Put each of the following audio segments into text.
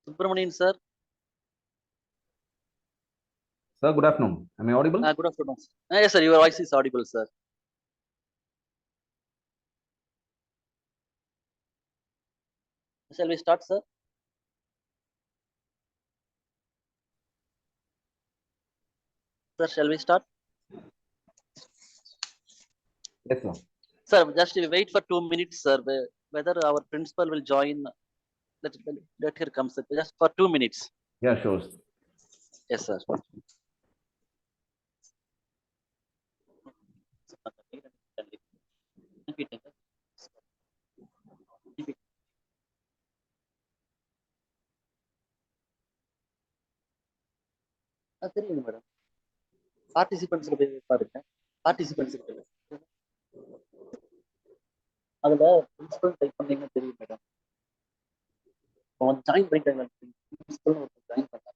Subramanian, sir. Sir, good afternoon. Am I audible? Good afternoon. Yes, sir. Your voice is audible, sir. Shall we start, sir? Sir, shall we start? Yes, sir. Sir, just wait for 2 minutes, sir. Whether our principal will join, let her come, sir. Just for 2 minutes. Yeah, sure. Yes, sir. தெரியும் madam participants பாருங்க participants அதுல principal type பண்ணீங்கன்னா தெரியும் madam join பண்ணிட்டாங்க principal join பண்ணாங்க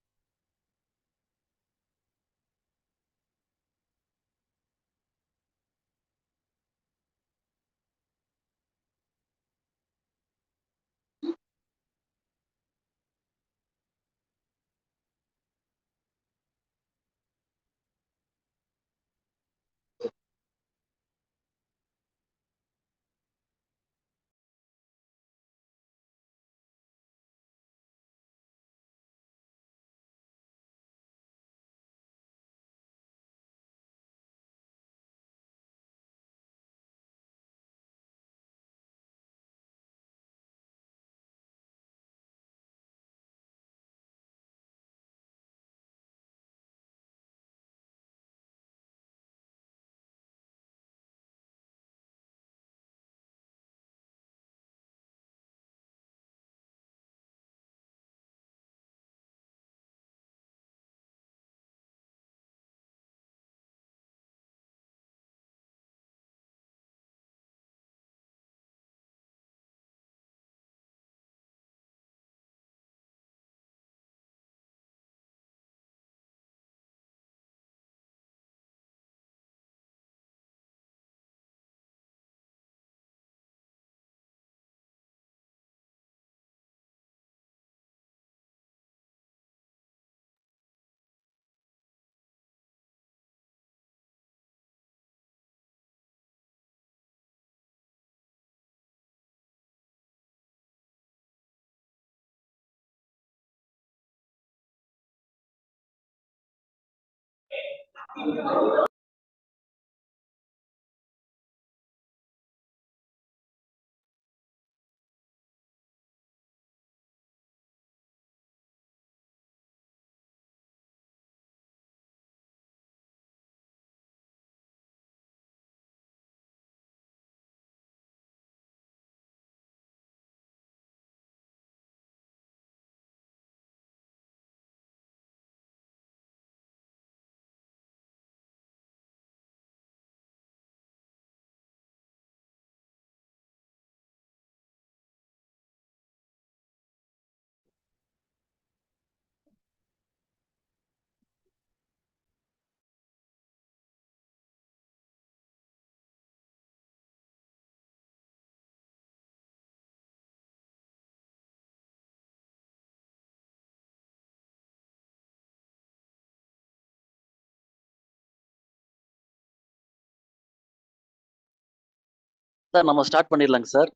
sir நம்ம start பண்ணிடலாங்க sir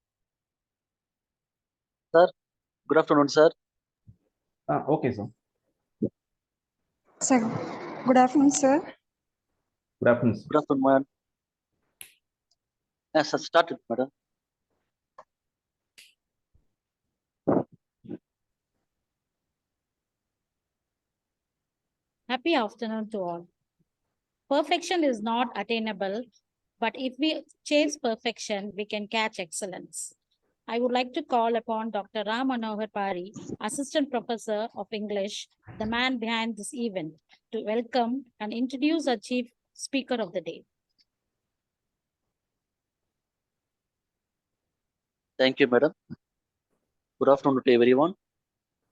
sir good afternoon sir Okay, sir. Sir, good afternoon, sir. Good afternoon, sir. Good afternoon madam sir start madam Happy afternoon to all. Perfection is not attainable, but if we chase perfection, we can catch excellence. I would like to call upon Dr. Ram Manohar Pari, Assistant Professor of English, the man behind this event, to welcome and introduce our Chief Speaker of the day. Thank you, madam. Good afternoon to everyone.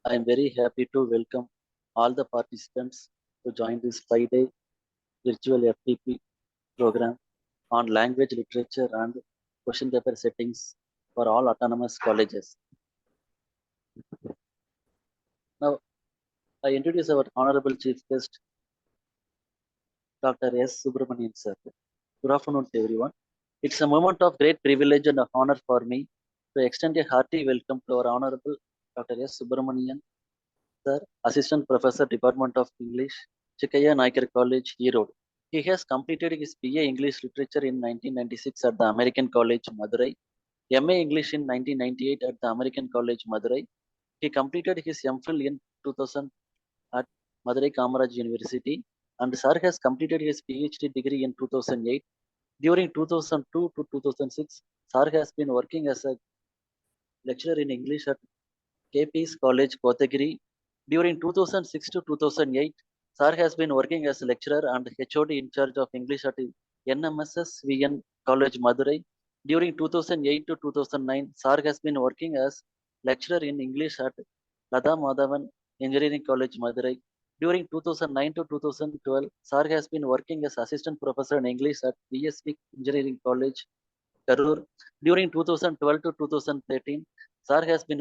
I am very happy to welcome all the participants to join this Friday virtual FTP program on language, literature, and question paper settings for all autonomous colleges. I introduce our Honorable Chief Guest, Dr.S. Subramanian sir. Good afternoon to everyone. It's a moment of great privilege and honor for me to extend a hearty welcome to our Honorable Dr.S. Subramanian sir, Assistant Professor, Department of English, Chikkaya Naikar College, Erode. He has completed his BA English Literature in 1996 at the American College, Madurai, MA English in 1998 at the American College, Madurai. He completed his MPhil in 2000 at Madurai Kamaraj University, and sir has completed his PhD degree in 2008. During 2002 to 2006, sir has been working as a lecturer in English at KP's College, Kotagiri. During 2006 to 2008, sir has been working as a lecturer and HOD in charge of English at NMSSVN College, Madurai. During 2008 to 2009, sir has been working as lecturer in English at Lada Madhavan Engineering College, Madurai. During 2009 to 2012, sir has been working as assistant professor in English at VSV Engineering College, Karur. During 2012 to 2013, sir has been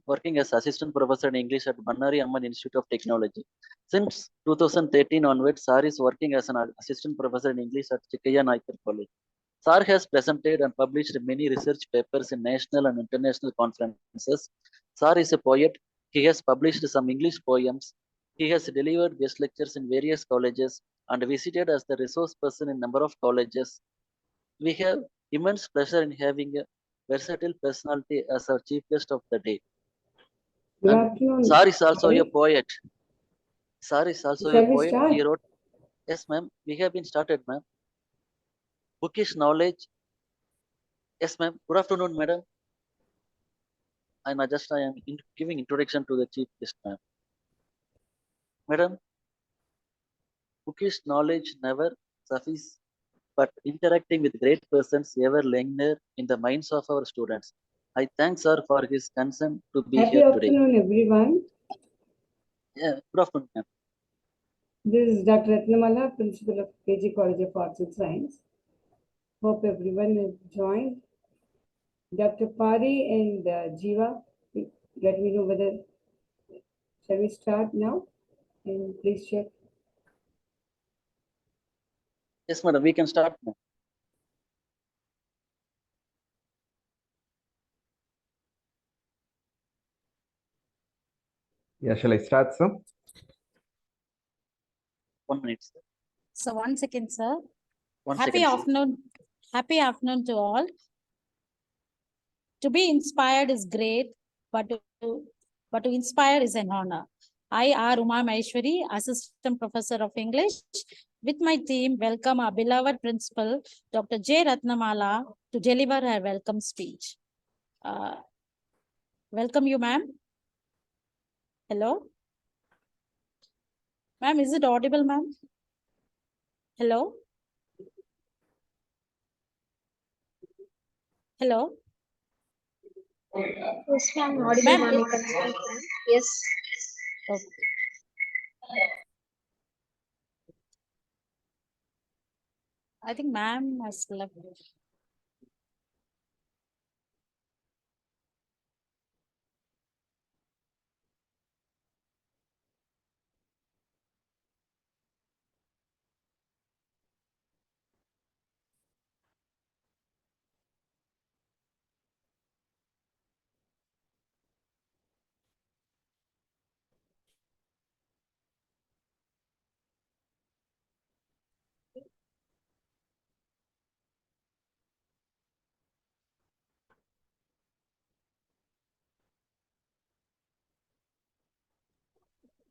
working as assistant professor in English at Bannari Amman Institute of Technology. Since 2013 onwards, sir is working as an assistant professor in English at Chikkaya Naikar College. Sir has presented and published many research papers in national and international conferences. Sir is a poet. He has published some English poems. He has delivered guest lectures in various colleges and visited as the resource person in number of colleges. We have immense pleasure in having a versatile personality as our chief guest of the day. Good And afternoon. sir is also a Sorry, poet. Sir is also a shall we poet. start? He wrote, yes, ma'am, we have been started, ma'am. Bookish knowledge. Yes, ma'am. Good afternoon, madam. I am giving introduction to the chief guest, ma'am. Madam, bookish knowledge never suffice, but interacting with great persons ever linger in the minds of our students. I thank sir for his consent to be Happy here today. afternoon, everyone. Yeah, good afternoon, ma'am. This is Dr. Ratnamala, Principal of KG College of Arts and Science. Hope everyone has joined. Dr. Pari and Jiva, let me know whether shall we start now? And please check. Yes, madam, we can start now. Yeah, shall I start, sir? 1 minute, sir. So 1 second, sir. One Happy second, sir. afternoon. Happy afternoon to all. To be inspired is great, but to inspire is an honor. I, R. Uma Maheshwari, Assistant Professor of English, with my team, welcome our beloved Principal, Dr. J. Ratnamala, to deliver her welcome speech. Welcome you, ma'am. Hello? Ma'am, is it audible, ma'am? Hello? Hello? Yes, ma'am. Audible, Ma'am, ma'am. You can speak, ma'am. Yes. okay. I think ma'am has left.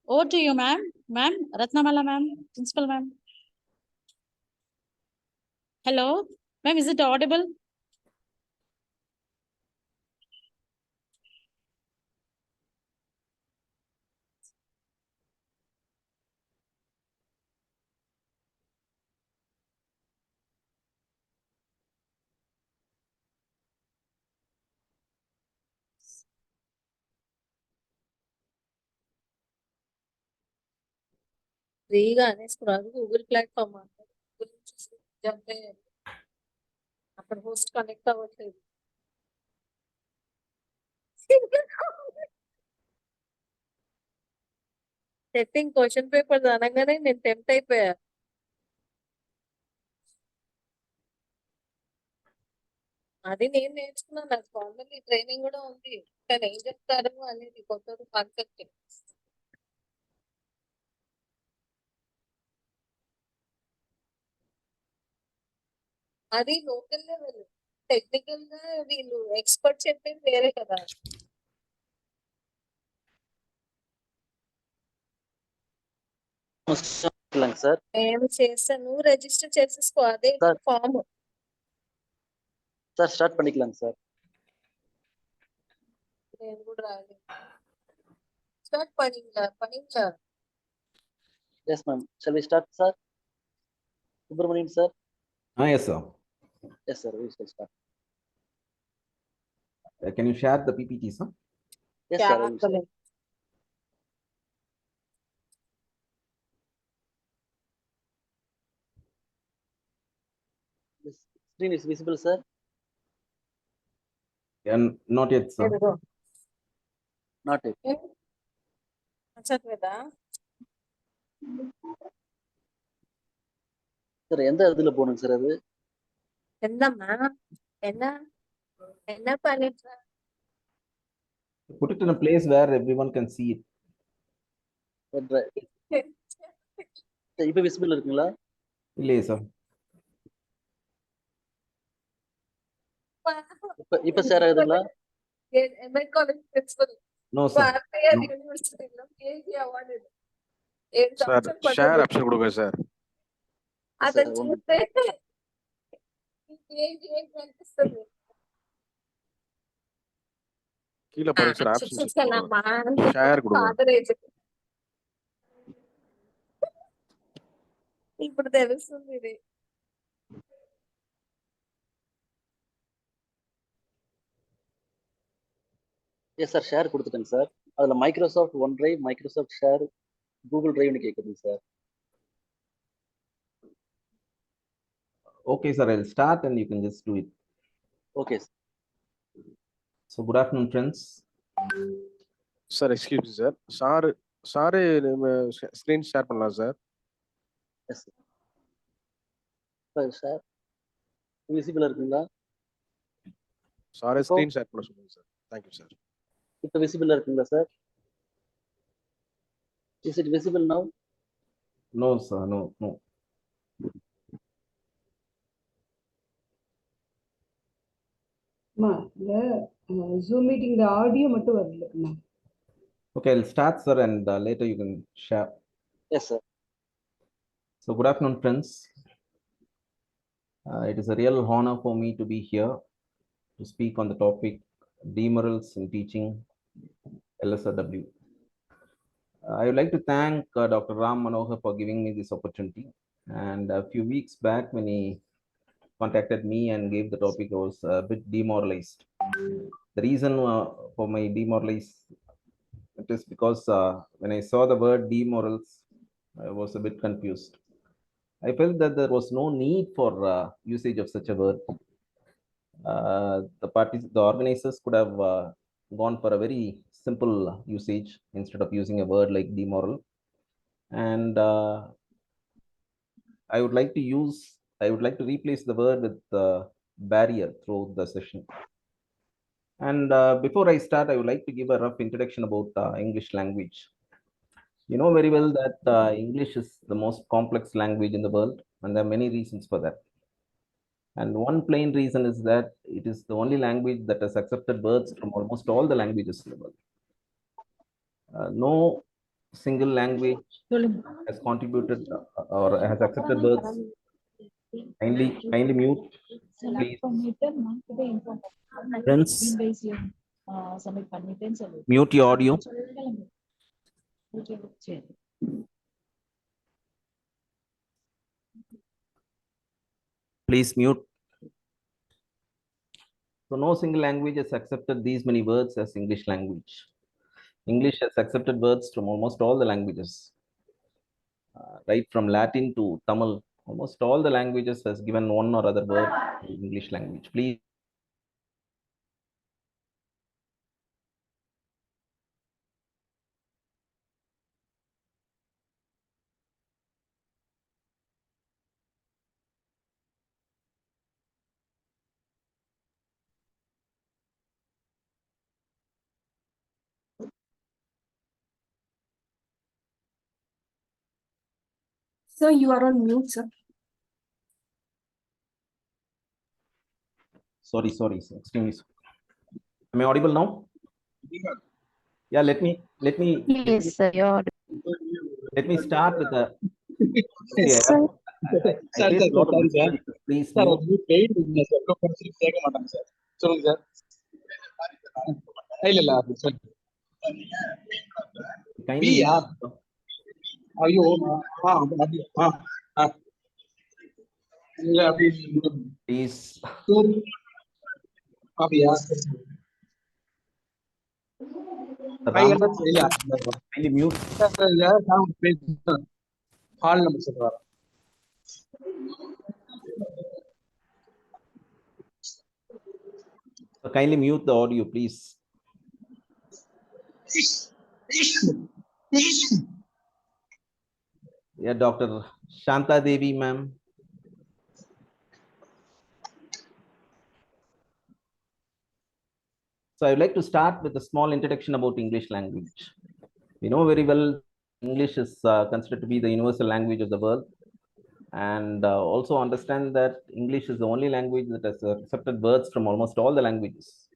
Over to you, ma'am. Ma'am, Ratnamala, ma'am, Principal, ma'am. Hello, ma'am, is it audible? ఫ్రీగా అనేసుకున్నారు Google platform jump అయ్యారు అక్కడ host connect అవ్వట్లేదు setting question paper అనగానే నేను tempt అయిపోయా. అది నేను నేర్చుకున్నాను, నాకు ఫార్మల్లీ ట్రైనింగ్ కూడా ఉంది, కానీ ఏం చెప్తారు అనేది కొత్త కాన్సెప్ట్. అది లోకల్ లెవెల్, టెక్నికల్ గా వీళ్ళు ఎక్స్పర్ట్ చెప్పేది వేరే కదా. సార్ నేను చేస్తాను, రిజిస్టర్ చేసేసుకో, అదే సార్ ఫామ్. சார் ஸ்டார்ட் பண்ணிக்கலாங்க சார். నేను కూడా రాలేదు. Start పనింగ్లా. Yes ma'am, shall we start sir? Subramanian sir. Yes, sir. Yes sir, we shall start. Can you share the PPT, sir? Yes sir, I will share. The screen is visible sir? And not yet, sir. Not yet. చదివేదా? Sir எந்த இதுல போகணும் sir அது? ఎందమ్మా என்ன பண்ணிட்டு? Put it in a place where everyone can see it. இப்ப visible இருக்குங்களா? இல்லையே சார். இப்ப share ஆகுதுங்களா? MA college principal. No sir. RPR University లో PhD awarded. Sir share option கொடுங்க సార్. అదే చూస్తే PhD కనిపిస్తుంది. கீழ பாருங்க சார் ஆப்ஷன்ஸ். షేర్ கொடுங்க. ఇప్పుడు తెలుస్తుంది ఇది. எஸ் சார் ஷேர் கொடுத்துட்டேங்க சார். அதுல Microsoft one drive, Microsoft share, Google டிரைவ்னு கேக்குதுங்க sir. Okay sir, I'll start and you can just do it. Okay. So good afternoon friends. Sir excuse me sir. Sir நம்ம screen share பண்ணலாம் sir. Yes sir. Sir visible இருக்குங்களா? Sir screen share பண்ண சொல்லுங்க sir. Thank you sir. இப்ப visible இருக்குங்களா sir? Is it visible now? No sir, no. Zoom meeting the audio மட்டும் வரல. Okay, I'll start sir and later you can share. Yes sir. So good afternoon friends. It is a real honor for me to be here to speak on the topic Demurrals in teaching LSRW. I would like to thank Dr. Ram Manohar for giving me this opportunity. And a few weeks back when he contacted me and gave the topic, I was a bit demoralized. The reason for my demoralized it is because when I saw the word demurrals, I was a bit confused. I felt that there was no need for usage of such a word. The organizers could have gone for a very simple usage instead of using a word like demurral. And I would like to replace the word with barrier throughout the session. And before I start, I would like to give a rough introduction about English language. You know very well that English is the most complex language in the world, and there are many reasons for that. And one plain reason is that it is the only language that has accepted words from almost all the languages in the world. No single language has contributed or has accepted words. Kindly mute, please. Friends, mute your audio. Please mute. So no single language has accepted these many words as English language. English has accepted words from almost all the languages. Right from Latin to Tamil, almost all the languages has given one or other word in English language. Please. Sir, you are on mute, sir. Sorry, sir. Extremely sorry. Am I audible now? Yeah, let me Yes, sir. let me start with the. Yes, sir. I face a lot of difficulties. Please note. Kindly please. Ram, kindly mute. Kindly mute the audio, please. Yeah, Dr. Shanta Devi, ma'am. So I would like to start with a small introduction about English language. We know very well English is considered to be the universal language of the world, and also understand that English is the only language that has accepted words from almost all the languages.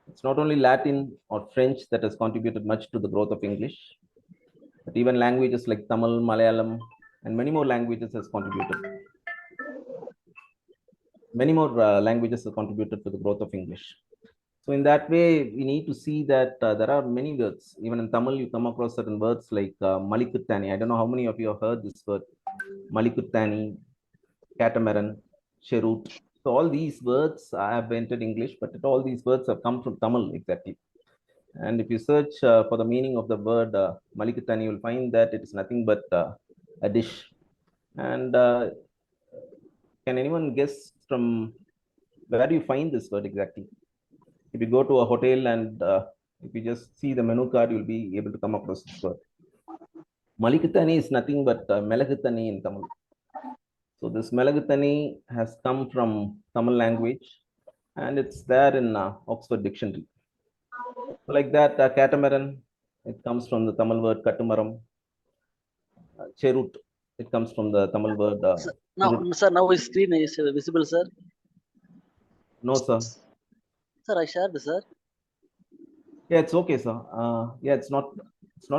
It's not only Latin or French that has contributed much to the growth of English, but even languages like Tamil, Malayalam, and many more languages has contributed. Many more languages have contributed to the growth of English. So in that way, we need to see that there are many words. Even in Tamil, you come across certain words like Malikuttani. I don't know how many of you have heard this word. Malikuttani, catamaran, cherut. So all these words have entered English, but all these words have come from Tamil exactly. And if you search for the meaning of the word Malikuttani, you will find that it is nothing but a dish. And can anyone guess from where do you find this word exactly? If you go to a hotel and if you just see the menu card, you'll be able to come across this word. Malikuttani is nothing but Melagutani in Tamil. So this Melagutani has come from Tamil language, and it's there in Oxford Dictionary. Like that, catamaran, it comes from the Tamil word Kattumaram. Cherut, it comes from the Tamil word. Now his screen is visible, sir. No, sir. Sir, I shared, sir. Yeah, it's okay, sir. Yeah, it's not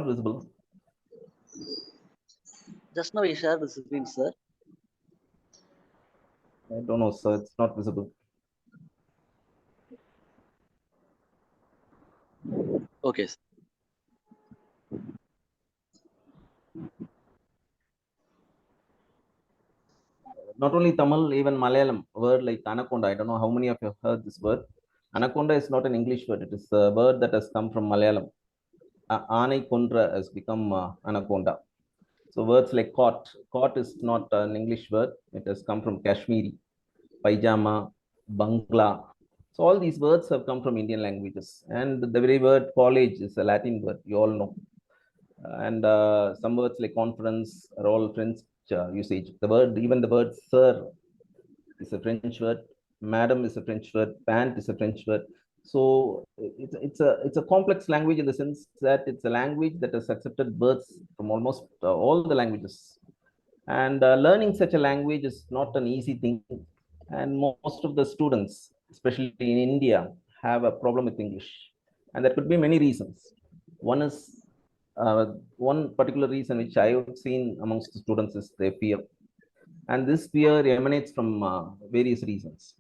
visible. Just now I shared the screen, sir. I don't know, sir. It's not visible. Okay. Sir. Not only Tamil, even Malayalam word like anaconda. I don't know how many of you have heard this word. Anaconda is not an English word. It is a word that has come from Malayalam. Anai kondra has become anaconda. So words like cot is not an English word. It has come from Kashmiri, pajama, Bangla. So all these words have come from Indian languages. And the very word college is a Latin word. You all know. And some words like conference are all French usage. Even the word sir is a French word. Madam is a French word. Pant is a French word. So it's a complex language in the sense that it's a language that has accepted words from almost all the languages. And learning such a language is not an easy thing. And most of the students, especially in India, have a problem with English. And there could be many reasons. One particular reason which I have seen amongst the students is their fear. And this fear emanates from various reasons.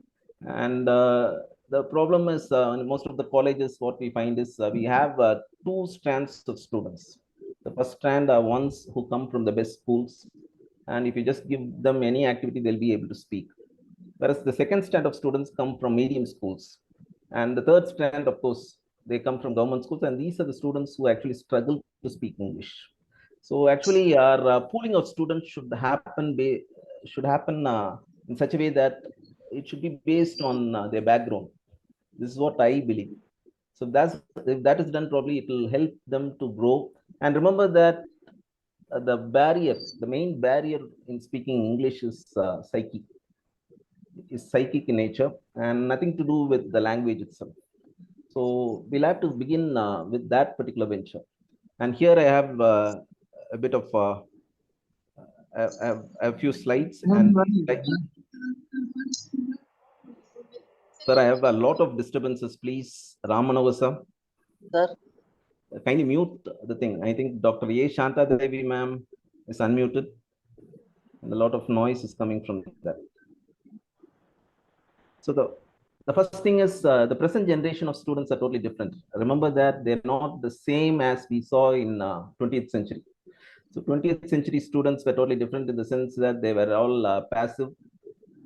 And the problem is in most of the colleges, what we find is we have two strands of students. The first strand are ones who come from the best schools. And if you just give them any activity, they'll be able to speak. Whereas the second strand of students come from medium schools. And the third strand, of course, they come from government schools. And these are the students who actually struggle to speak English. So actually, our pooling of students should happen in such a way that it should be based on their background. This is what I believe. So if that is done, probably it will help them to grow. And remember that the main barrier in speaking English is psyche. Is psychic in nature and nothing to do with the language itself. So we'll have to begin with that particular venture. And here I have a bit of a few slides and sir, I have a lot of disturbances. Please, Ramanavar sir, Sir, kindly mute the thing. I think Dr. A. Shanta Devi ma'am is unmuted, and a lot of noise is coming from that. So the first thing is the present generation of students are totally different. Remember that they're not the same as we saw in 20th century. So 20th century students were totally different in the sense that they were all passive,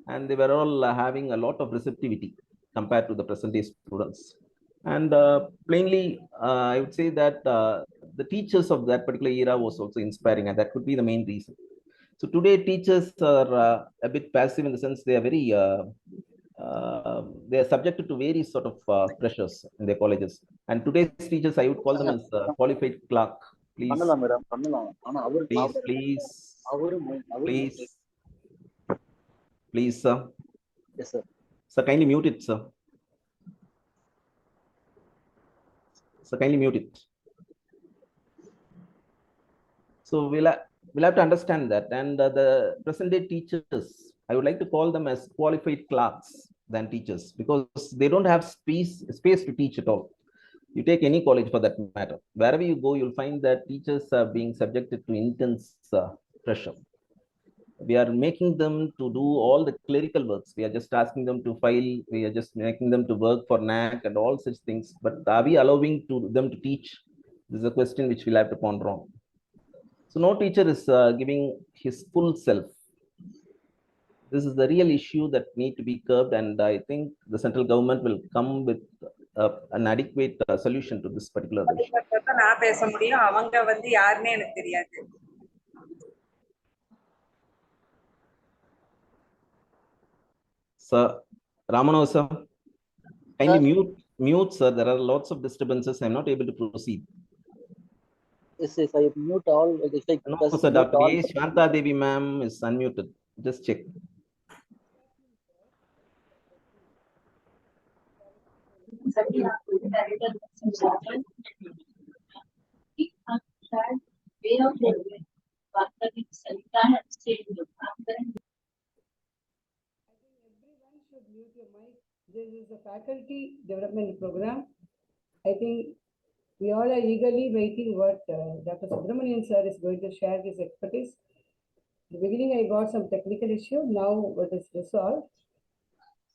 and they were all having a lot of receptivity compared to the present day students. And plainly, I would say that the teachers of that particular era was also inspiring, and that could be the main reason. So today, teachers are a bit passive in the sense they are very they are subjected to various sort of pressures in their colleges. And today's teachers, I would call them as qualified clerk. Please, பண்ணலாம் madam பண்ணலாம். ஆனா please, sir. Yes, sir. Sir, kindly mute it, sir. So kindly mute it. So we'll have to understand that. And the present day teachers, I would like to call them as qualified clerks than teachers, because they don't have space to teach at all. You take any college for that matter. Wherever you go, you'll find that teachers are being subjected to intense pressure. We are making them to do all the clerical works. We are just asking them to file. We are just making them to work for NAC and all such things. But are we allowing them to teach? This is a question which we'll have to ponder on. So no teacher is giving his full self. This is the real issue that need to be curbed, and I think the central government will come with an adequate solution to this particular issue. நான் பேச முடியும், அவங்க வந்து யாருன்னே எனக்கு தெரியாது. Sir, Ramanavar sir, kindly mute sir. There are lots of disturbances. I'm not able to proceed. Yes, I mute all. No, sir, Dr. A. Shanta Devi ma'am is unmuted. Just check. This is a faculty development program. I think we all are eagerly waiting what Dr. Subramanian sir is going to share his expertise. In the beginning, I got some technical issue. Now it is resolved.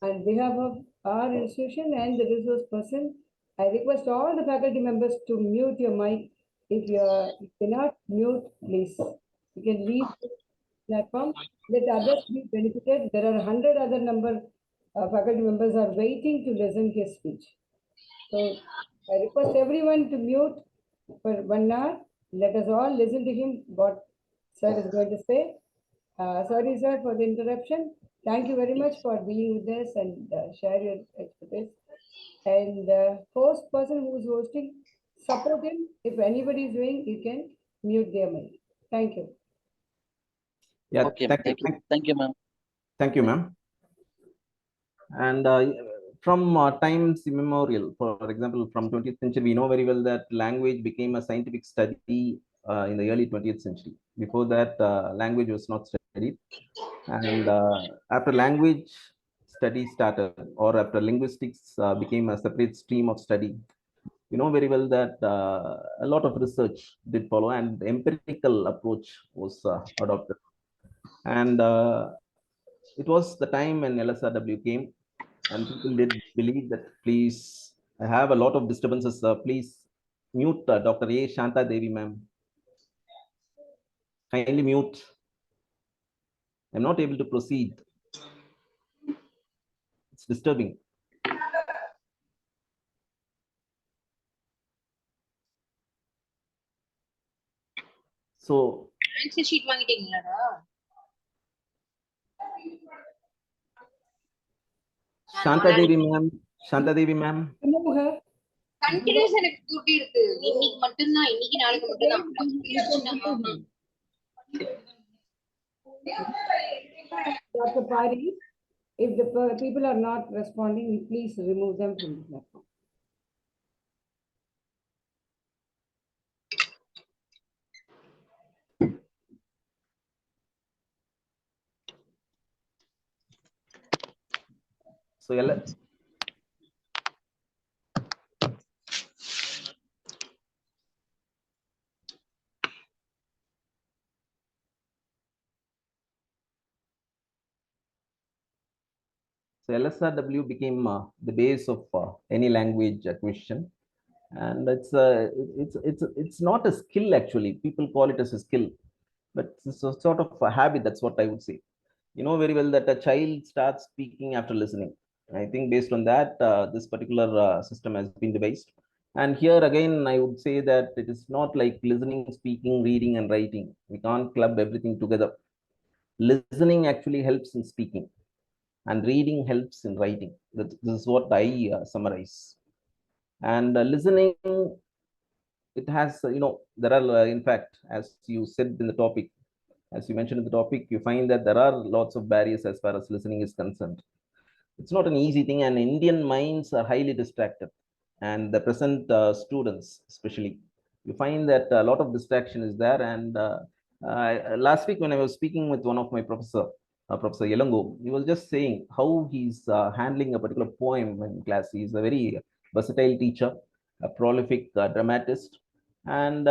On behalf of our institution and the resource person, I request all the faculty members to mute your mic. If you cannot mute, please. You can leave the platform. Let others be benefited. There are 100 other faculty members are waiting to listen to his speech. So I request everyone to mute for 1 hour. Let us all listen to him, what sir is going to say. Sorry, sir, for the interruption. Thank you very much for being with us and share your expertise. And the host person who is hosting, support him. If anybody is doing, you can mute their mic. Thank you. Yeah, okay, thank you, ma'am. Thank you, ma'am. And from times immemorial, for example, from 20th century, we know very well that language became a scientific study in the early 20th century. Before that, language was not studied. And after language study started, or after linguistics became a separate stream of study, we know very well that a lot of research did follow, and the empirical approach was adopted. And it was the time when LSRW came, and people did believe that, please, I have a lot of disturbances. Please mute Dr. A. Shanta Devi ma'am. Kindly mute. I'm not able to proceed. It's disturbing. So, answer sheet வாங்கிட்டீங்களாடா? Shanta Devi ma'am. Continues எனக்கு கூட்டி இருக்கு. இன்னைக்கு மட்டும்தான், இன்னைக்கு நாளைக்கு மட்டும்தான். Dr. Pari, if the people are not responding, please remove them from the platform. So LSRW became the base of any language acquisition, and it's not a skill actually. People call it as a skill, but it's a sort of a habit. That's what I would say. You know very well that a child starts speaking after listening. I think based on that, this particular system has been devised. And here again, I would say that it is not like listening, speaking, reading, and writing. We can't club everything together. Listening actually helps in speaking, and reading helps in writing. This is what I summarize. And listening, it has, there are, in fact, as you said in the topic, as you mentioned in the topic, you find that there are lots of barriers as far as listening is concerned. It's not an easy thing, and Indian minds are highly distracted. And the present students, especially, you find that a lot of distraction is there. And last week, when I was speaking with one of my Professor Yelango, he was just saying how he's handling a particular poem in class. He's a very versatile teacher, a prolific dramatist. And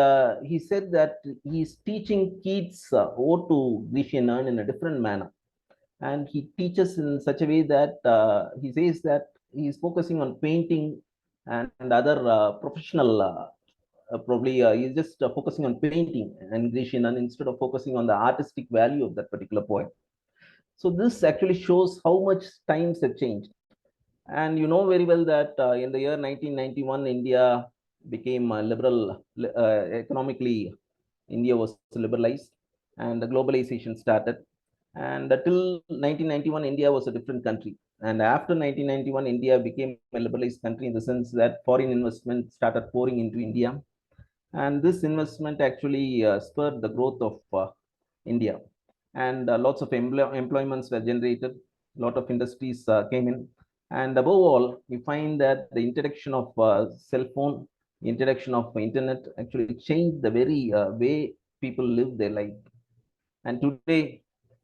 he said that he's teaching kids Ode to Grecian Urn in a different manner. And he teaches in such a way that he says that he's focusing on painting and other professional, probably he's just focusing on painting and Grecian Urn instead of focusing on the artistic value of that particular poem. So this actually shows how much times have changed. And you know very well that in the year 1991, India became liberal, economically, India was liberalized and the globalization started. And until 1991, India was a different country. And after 1991, India became a liberalized country in the sense that foreign investment started pouring into India. And this investment actually spurred the growth of India. And lots of employments were generated, a lot of industries came in. And above all, we find that the introduction of cell phone, the introduction of internet actually changed the very way people live their life. And today,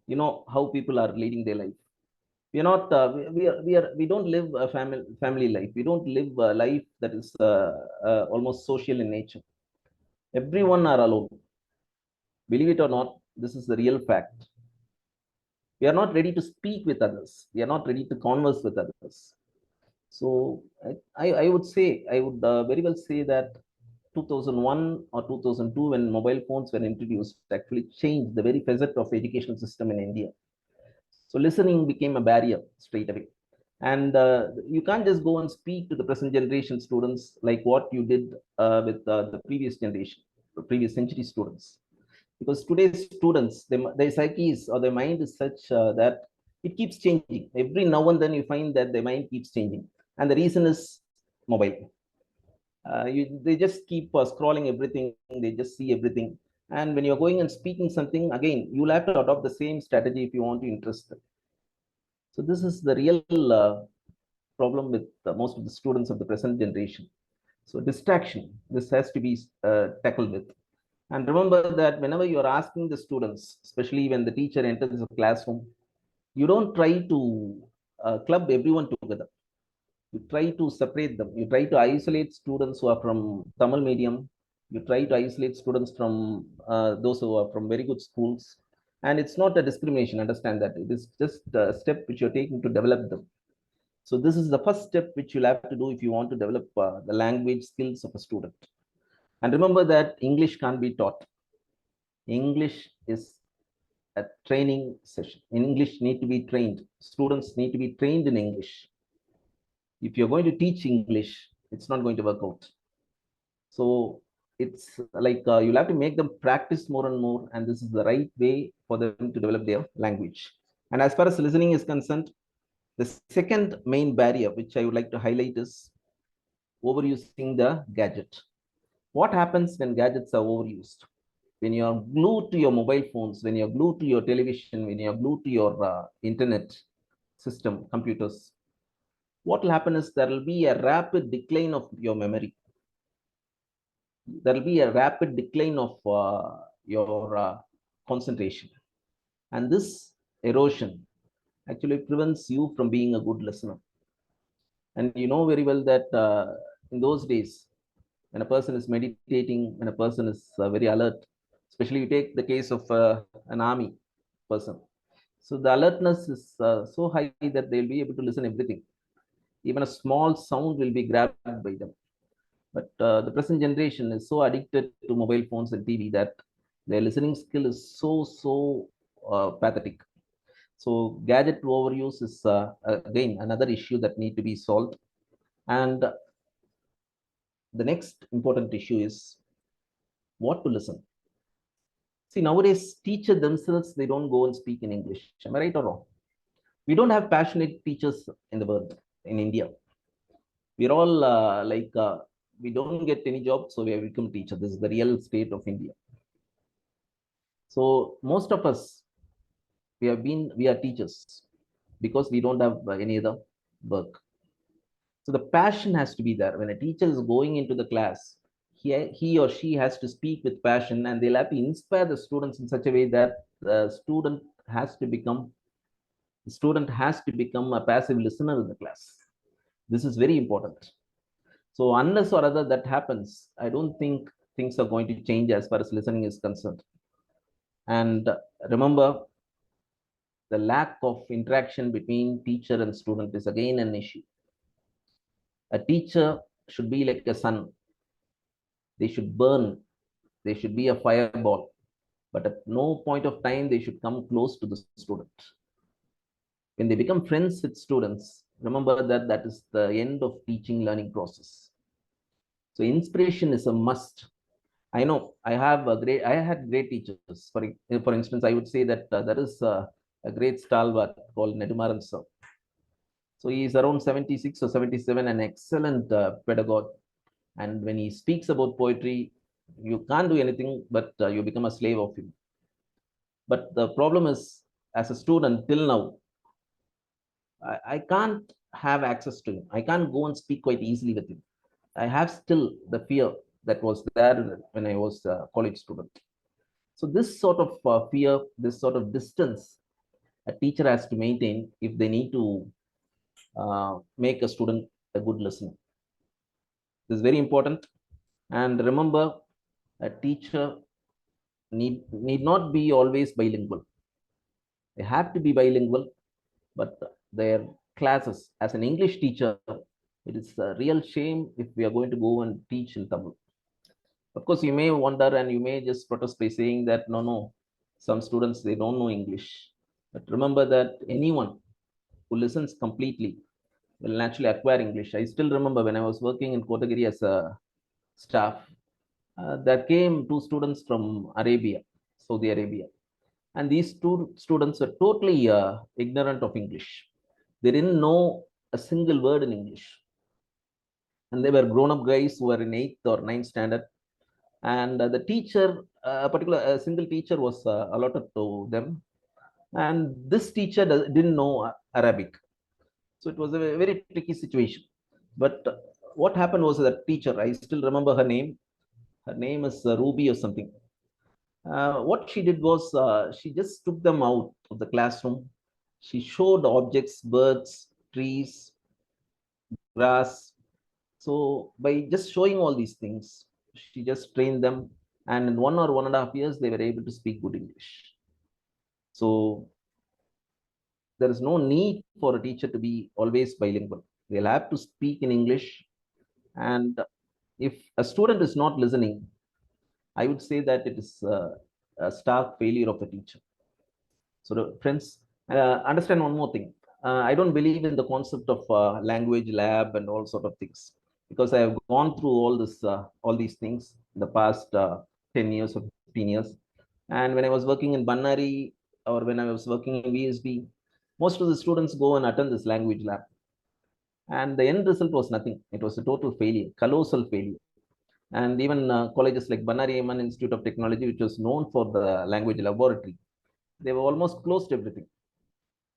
you know how people are leading their life. We are not, we don't live a family life. We don't live a life that is almost social in nature. Everyone are alone. Believe it or not, this is the real fact. We are not ready to speak with others. We are not ready to converse with others. So I would say, I would very well say that 2001 or 2002, when mobile phones were introduced, actually changed the very facet of educational system in India. So listening became a barrier straight away. And you can't just go and speak to the present generation students like what you did with the previous generation, the previous century students. Because today's students, their psyches or their mind is such that it keeps changing. Every now and then you find that their mind keeps changing. And the reason is mobile. They just keep scrolling everything. They just see everything. And when you're going and speaking something, again, you'll have to adopt the same strategy if you want to interest them. So this is the real problem with most of the students of the present generation. So distraction, this has to be tackled with. And remember that whenever you're asking the students, especially when the teacher enters the classroom, you don't try to club everyone together. You try to separate them. You try to isolate students who are from Tamil medium. You try to isolate students from those who are from very good schools. And it's not a discrimination, understand that. It is just a step which you're taking to develop them. So this is the first step which you'll have to do if you want to develop the language skills of a student. And remember that English can't be taught. English is a training session. In English need to be trained. Students need to be trained in English. If you're going to teach English, it's not going to work out. So it's like you'll have to make them practice more and more, and this is the right way for them to develop their language. And as far as listening is concerned, the second main barrier which I would like to highlight is overusing the gadget. What happens when gadgets are overused? When you're glued to your mobile phones, when you're glued to your television, when you're glued to your internet system, computers, what will happen is there will be a rapid decline of your memory. There will be a rapid decline of your concentration. And this erosion actually prevents you from being a good listener. And you know very well that in those days, when a person is meditating, when a person is very alert, especially you take the case of an army person. So the alertness is so high that they'll be able to listen everything. Even a small sound will be grabbed by them. But the present generation is so addicted to mobile phones and TV that their listening skill is so pathetic. So gadget overuse is again another issue that need to be solved. And the next important issue is what to listen. See, nowadays, teachers themselves, they don't go and speak in English. Am I right or wrong? We don't have passionate teachers in the world, in India. We're all we don't get any job, so we have become teachers. This is the real state of India. So most of us, we are teachers because we don't have any other work. So the passion has to be there. When a teacher is going into the class, he or she has to speak with passion, and they'll have to inspire the students in such a way that the student has to become a passive listener in the class. This is very important. So unless or other that happens, I don't think things are going to change as far as listening is concerned. And remember, the lack of interaction between teacher and student is again an issue. A teacher should be like a sun. They should burn. They should be a fireball. But at no point of time they should come close to the student. When they become friends with students, remember that that is the end of teaching learning process. So inspiration is a must. I know I had great teachers. For instance, I would say that there is a great stalwart called Demurrals. So he is around 76 or 77, an excellent pedagogue. And when he speaks about poetry, you can't do anything but you become a slave of him. But the problem is, as a student till now, I can't have access to him. I can't go and speak quite easily with him. I have still the fear that was there when I was a college student. So this sort of fear, this sort of distance, a teacher has to maintain if they need to make a student a good listener. This is very important. And remember, a teacher need not be always bilingual. They have to be bilingual, but their classes as an English teacher, it is a real shame if we are going to go and teach in Tamil. Of course, you may wonder and you may just protest by saying that no, some students, they don't know English. But remember that anyone who listens completely will naturally acquire English. I still remember when I was working in Kotagiri as a staff, there came two students from Arabia, Saudi Arabia. And these two students were totally ignorant of English. They didn't know a single word in English. And they were grown-up guys who were in 8th or 9th standard. And the teacher, a single teacher was allotted to them. And this teacher didn't know Arabic. So it was a very tricky situation. But what happened was that teacher, I still remember her name. Her name is Ruby or something. What she did was she just took them out of the classroom. She showed objects, birds, trees, grass. So by just showing all these things, she just trained them. And in 1.5 years, they were able to speak good English. So there is no need for a teacher to be always bilingual. They'll have to speak in English. And if a student is not listening, I would say that it is a stark failure of a teacher. So friends, understand one more thing. I don't believe in the concept of language lab and all sort of things, because I have gone through all these things in the past 10 years or 15 years. And when I was working in Bannari or when I was working in VSB, most of the students go and attend this language lab. And the end result was nothing. It was a total failure, colossal failure. And even colleges like Bannari Amman Institute of Technology, which was known for the language laboratory, they were almost closed everything.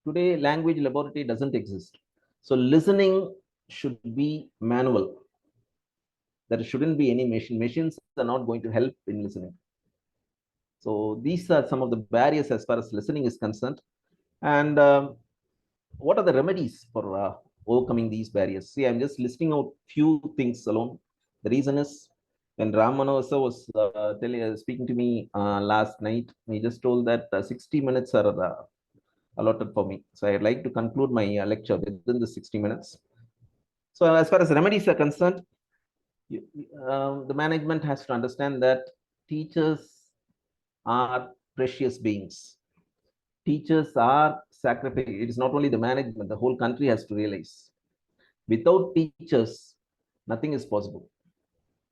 Today, language laboratory doesn't exist. So listening should be manual. There shouldn't be any machine. Machines are not going to help in listening. So these are some of the barriers as far as listening is concerned. And what are the remedies for overcoming these barriers. See, I'm just listing out few things alone. The reason is when Ram Manohar sir was speaking to me last night, he just told that 60 minutes are allotted for me. So I'd like to conclude my lecture within the 60 minutes. So as far as remedies are concerned, the management has to understand that teachers are precious beings. Teachers are sacrificed. It is not only the management, the whole country has to realize. Without teachers, nothing is possible.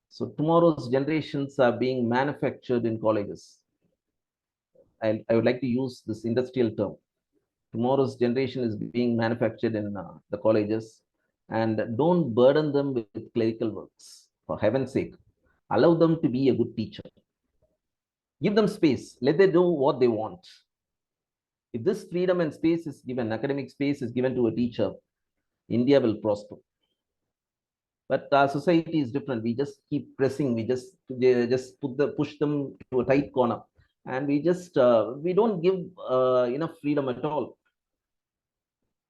So tomorrow's generations are being manufactured in colleges. I would like to use this industrial term. Tomorrow's generation is being manufactured in the colleges, and don't burden them with clerical works. For heaven's sake, allow them to be a good teacher. Give them space. Let them do what they want. If this freedom and space is given, academic space is given to a teacher, India will prosper. But our society is different. We just keep pressing. We just push them to a tight corner, and we don't give enough freedom at all.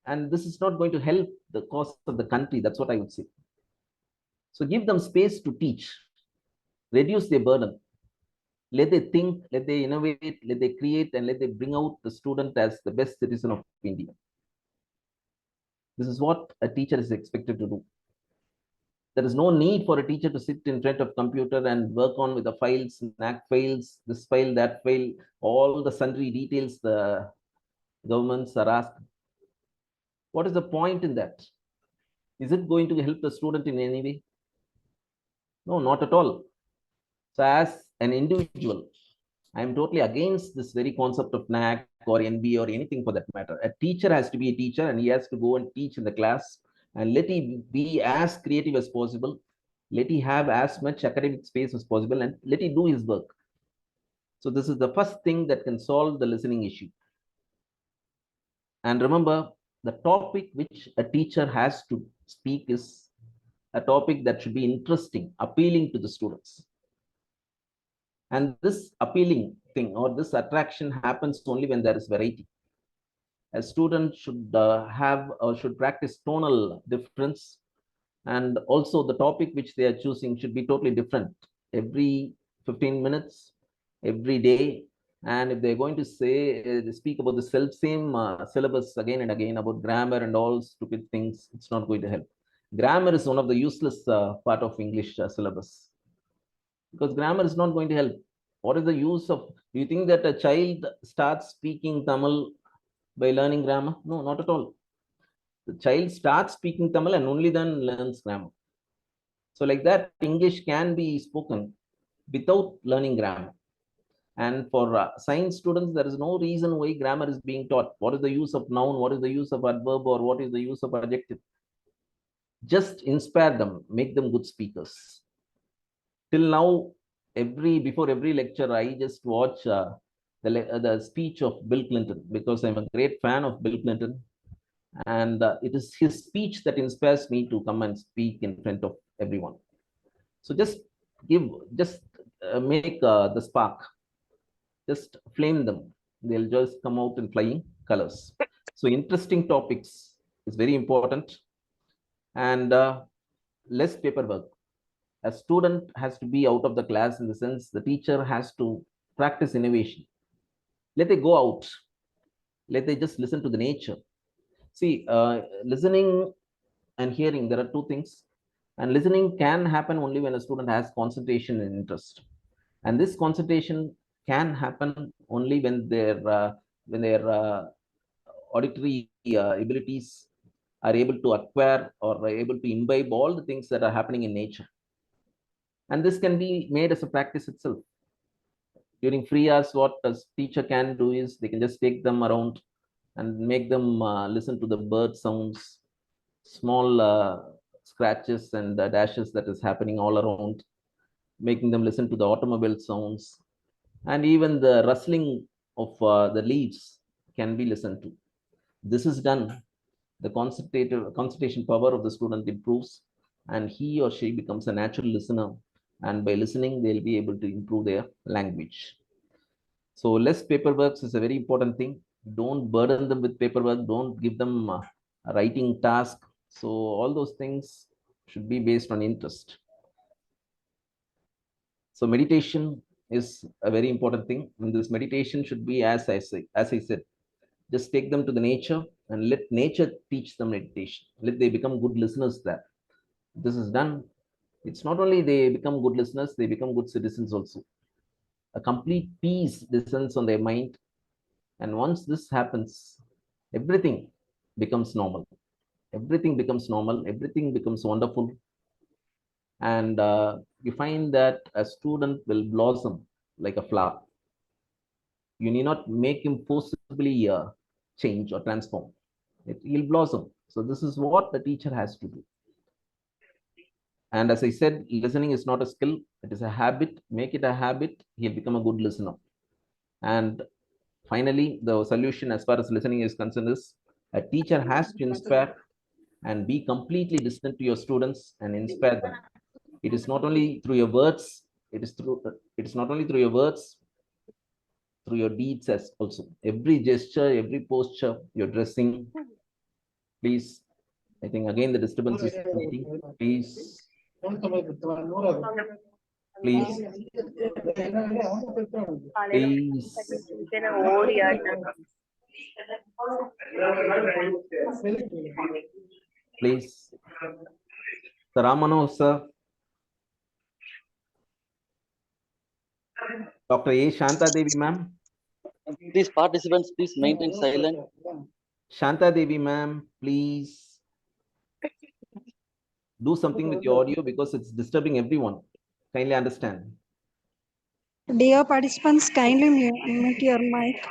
And this is not going to help the cause of the country. That's what I would say. So give them space to teach, reduce their burden. Let they think, let they innovate, let they create, and let they bring out the student as the best citizen of India. This is what a teacher is expected to do. There is no need for a teacher to sit in front of computer and work on with the files, NAC files, this file, that file, all the sundry details the governments are asked. What is the point in that? Is it going to help the student in any way? No, not at all. So as an individual, I am totally against this very concept of NAC or NB or anything for that matter. A teacher has to be a teacher, and he has to go and teach in the class, and let him be as creative as possible. Let him have as much academic space as possible, and let him do his work. So this is the first thing that can solve the listening issue. And remember, the topic which a teacher has to speak is a topic that should be interesting, appealing to the students. And this appealing thing or this attraction happens only when there is variety. A student should have or should practice tonal difference, and also the topic which they are choosing should be totally different every 15 minutes, every day. And if they're going to say speak about the same syllabus again and again about grammar and all stupid things, it's not going to help. Grammar is one of the useless part of English syllabus, because grammar is not going to help. What is the use of, do you think that a child starts speaking Tamil by learning grammar? No, not at all. The child starts speaking Tamil and only then learns grammar. So like that, English can be spoken without learning grammar. And for science students, there is no reason why grammar is being taught. What is the use of noun? What is the use of adverb? Or what is the use of adjective? Just inspire them, make them good speakers. Till now, before every lecture, I just watch the speech of Bill Clinton, because I'm a great fan of Bill Clinton. And it is his speech that inspires me to come and speak in front of everyone. So just make the spark, just flame them. They'll just come out in flying colors. So interesting topics is very important, and less paperwork. A student has to be out of the class, in the sense the teacher has to practice innovation. Let they go out. Let they just listen to the nature. See, listening and hearing, there are two things. And listening can happen only when a student has concentration and interest. And this concentration can happen only when their auditory abilities are able to acquire or are able to imbibe all the things that are happening in nature. And this can be made as a practice itself. During free hours, what a teacher can do is they can just take them around and make them listen to the bird sounds, small scratches and dashes that is happening all around, making them listen to the automobile sounds, and even the rustling of the leaves can be listened to. This is done, the concentration power of the student improves, and he or she becomes a natural listener, and by listening they'll be able to improve their language. So less paperwork is a very important thing. Don't burden them with paperwork. Don't give them a writing task. So all those things should be based on interest. So meditation is a very important thing. And this meditation should be, as I said, just take them to the nature and let nature teach them meditation. Let they become good listeners there. This is done. It's not only they become good listeners, they become good citizens also. A complete peace descends on their mind. And once this happens, everything becomes normal. Everything becomes normal. Everything becomes wonderful. And you find that a student will blossom like a flower. You need not make him forcibly change or transform. He'll blossom. So this is what the teacher has to do. And as I said, listening is not a skill, it is a habit. Make it a habit, he'll become a good listener. And finally, the solution as far as listening is concerned is a teacher has to inspire and be completely distant to your students and inspire them. It is not only through your words, it is not only through your words, through your deeds as also. Every gesture, every posture, your dressing, please. I think again the disturbance is meeting. Please. Please. Please. Please. Sir Ramano, sir. Dr. A. Shanta Devi, ma'am. Please, participants, please maintain silent. Shanta Devi, ma'am, please do something with your audio because it's disturbing everyone. Kindly understand. Dear participants, kindly mute your mic.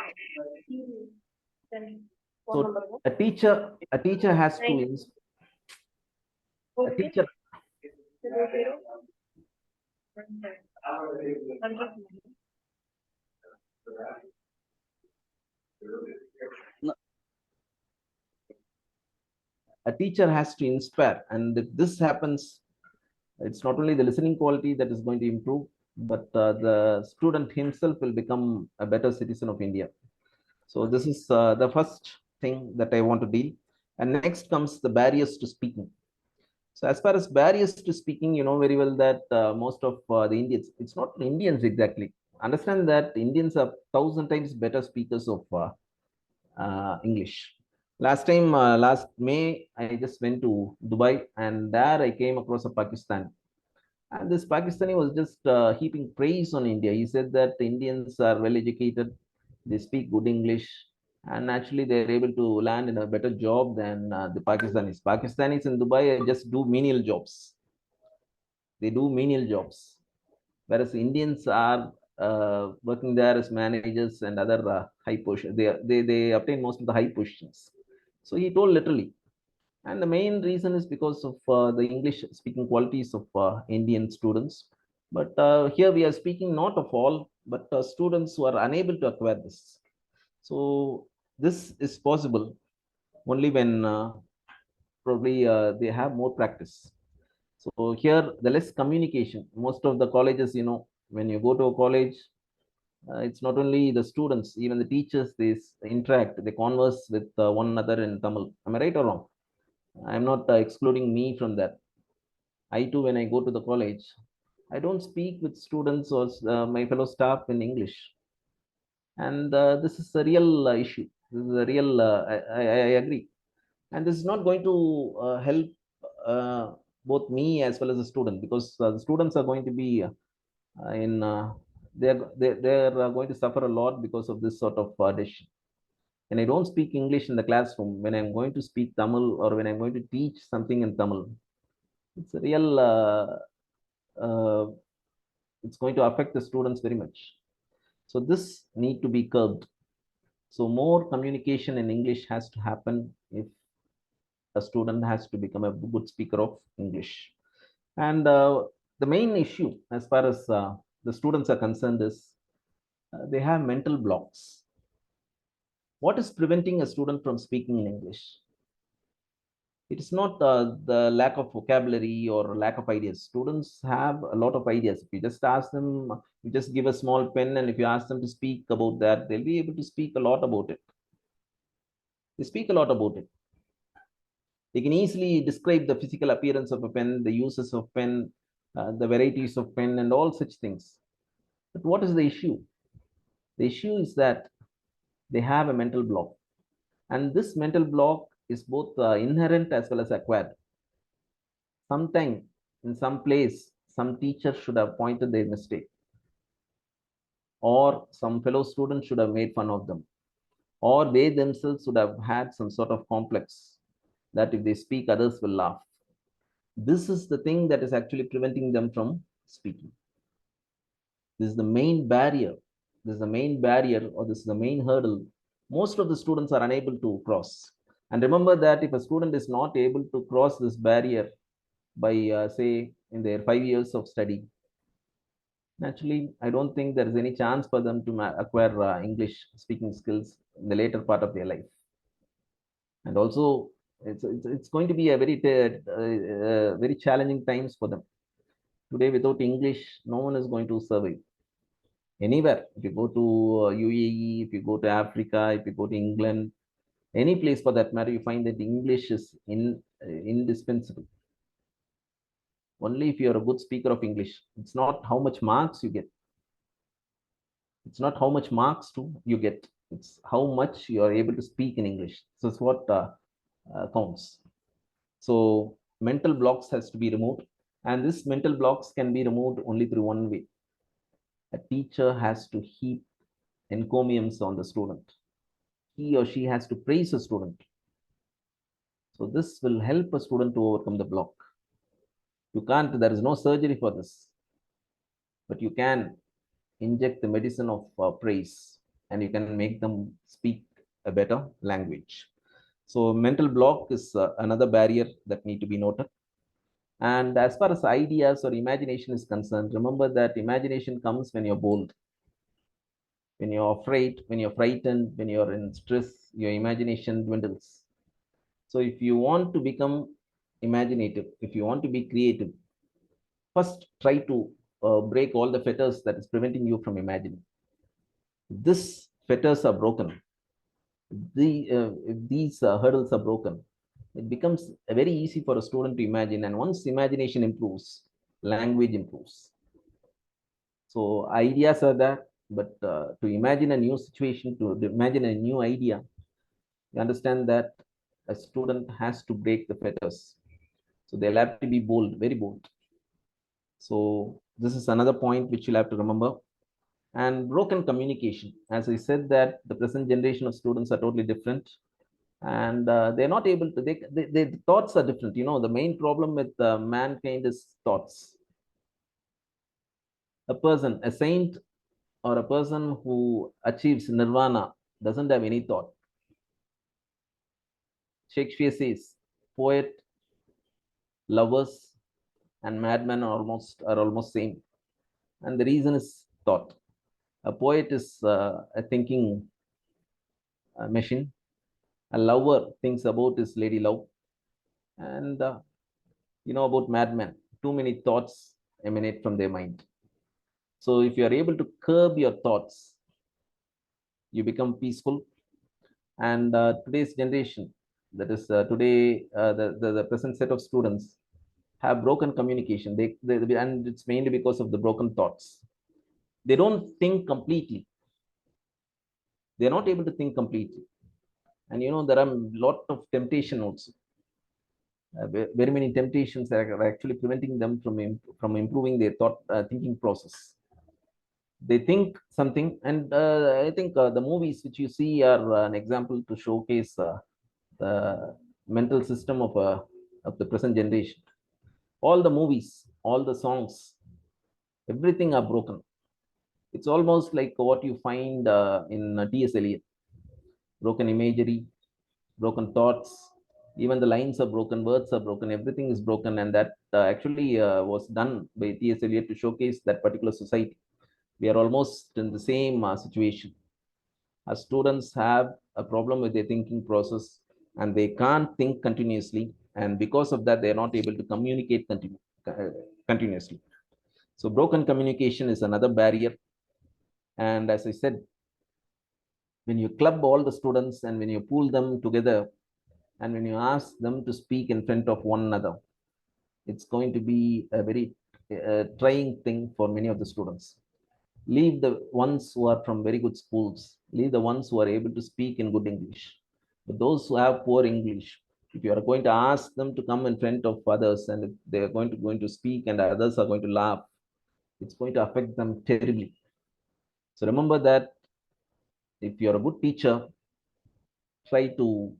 So a teacher has to a teacher. A teacher has to inspire, and if this happens, it's not only the listening quality that is going to improve, but the student himself will become a better citizen of India. So this is the first thing that I want to deal. And next comes the barriers to speaking. So as far as barriers to speaking, you know very well that most of the Indians, it's not Indians exactly, understand that Indians are 1,000 times better speakers of English. Last time, last May, I just went to Dubai and there I came across a Pakistan. And this Pakistani was just heaping praise on India. He said that the Indians are well educated, they speak good English, and actually they're able to land in a better job than the Pakistanis. Pakistanis in Dubai just do menial jobs. They do menial jobs, whereas Indians are working there as managers and other high positions. They obtain most of the high positions. So he told literally. And the main reason is because of the English speaking qualities of Indian students. But here we are speaking not of all, but students who are unable to acquire this. So this is possible only when probably they have more practice. So here the less communication. Most of the colleges, you know, when you go to a college, it's not only the students, even the teachers, they interact, they converse with one another in Tamil. Am I right or wrong? I'm not excluding me from that. I too, when I go to the college, I don't speak with students or my fellow staff in English. And this is a real issue. This is a real, I agree. And this is not going to help both me as well as the student, because the students are going to be in, they're going to suffer a lot because of this sort of decision. And I don't speak English in the classroom. When I'm going to speak Tamil or when I'm going to teach something in Tamil, it's a real, uh, it's going to affect the students very much. So this need to be curbed. So more communication in English has to happen if a student has to become a good speaker of English. And the main issue as far as the students are concerned is they have mental blocks. What is preventing a student from speaking in English? It is not the lack of vocabulary or lack of ideas. Students have a lot of ideas. If you just ask them, you just give a small pen, and if you ask them to speak about that, they'll be able to speak a lot about it. They speak a lot about it. They can easily describe the physical appearance of a pen, the uses of pen, the varieties of pen, and all such things. But what is the issue? The issue is that they have a mental block. And this mental block is both inherent as well as acquired. Sometime, in some place, some teacher should have pointed their mistake, or some fellow students should have made fun of them, or they themselves would have had some sort of complex that if they speak, others will laugh. This is the thing that is actually preventing them from speaking. This is the main barrier. This is the main barrier, or this is the main hurdle most of the students are unable to cross. And remember that if a student is not able to cross this barrier by, say, in their 5 years of study, naturally, I don't think there is any chance for them to acquire English speaking skills in the later part of their life. And also, it's going to be a very challenging times for them. Today, without English, no one is going to survive. Anywhere, if you go to UAE, if you go to Africa, if you go to England, any place for that matter, you find that English is indispensable. Only if you're a good speaker of English. It's not how much marks you get. It's not how much marks you get. It's how much you are able to speak in English. So it's what counts. So mental blocks has to be removed. And this mental blocks can be removed only through one way. A teacher has to heap encomiums on the student. He or she has to praise a student. So this will help a student to overcome the block. You can't, there is no surgery for this, but you can inject the medicine of praise, and you can make them speak a better language. So mental block is another barrier that need to be noted. And as far as ideas or imagination is concerned, remember that imagination comes when you're bold. When you're afraid, when you're frightened, when you're in stress, your imagination dwindles. So if you want to become imaginative, if you want to be creative, first try to break all the fetters that is preventing you from imagining. If these fetters are broken, if these hurdles are broken, it becomes very easy for a student to imagine. And once imagination improves, language improves. So ideas are there, but to imagine a new situation, to imagine a new idea, you understand that a student has to break the fetters. So they'll have to be bold, very bold. So this is another point which you'll have to remember. And broken communication. As I said, that the present generation of students are totally different, and they're not able to, their thoughts are different. You know, the main problem with mankind is thoughts. A person, a saint, or a person who achieves nirvana doesn't have any thought. Shakespeare says, poet, lovers, and madmen are almost same, and the reason is thought. A poet is a thinking machine. A lover thinks about his lady love, and you know about madmen. Too many thoughts emanate from their mind. So if you are able to curb your thoughts, you become peaceful. And today's generation, that is today, the present set of students have broken communication. And it's mainly because of the broken thoughts. They don't think completely. They're not able to think completely. And you know, there are a lot of temptation also. Very many temptations are actually preventing them from improving their thinking process. They think something, and I think the movies which you see are an example to showcase the mental system of the present generation. All the movies, all the songs, everything are broken. It's almost like what you find in T.S. Eliot. Broken imagery, broken thoughts, even the lines are broken, words are broken, everything is broken. And that actually was done by T.S. Eliot to showcase that particular society. We are almost in the same situation. Our students have a problem with their thinking process, and they can't think continuously. And because of that, they are not able to communicate continuously. So broken communication is another barrier. And as I said, when you club all the students and when you pool them together, And when you ask them to speak in front of one another, it's going to be a very trying thing for many of the students. Leave the ones who are from very good schools, leave the ones who are able to speak in good English. But those who have poor English, if you are going to ask them to come in front of others and if they are going to speak and others are going to laugh, it's going to affect them terribly. So remember that if you're a good teacher, try to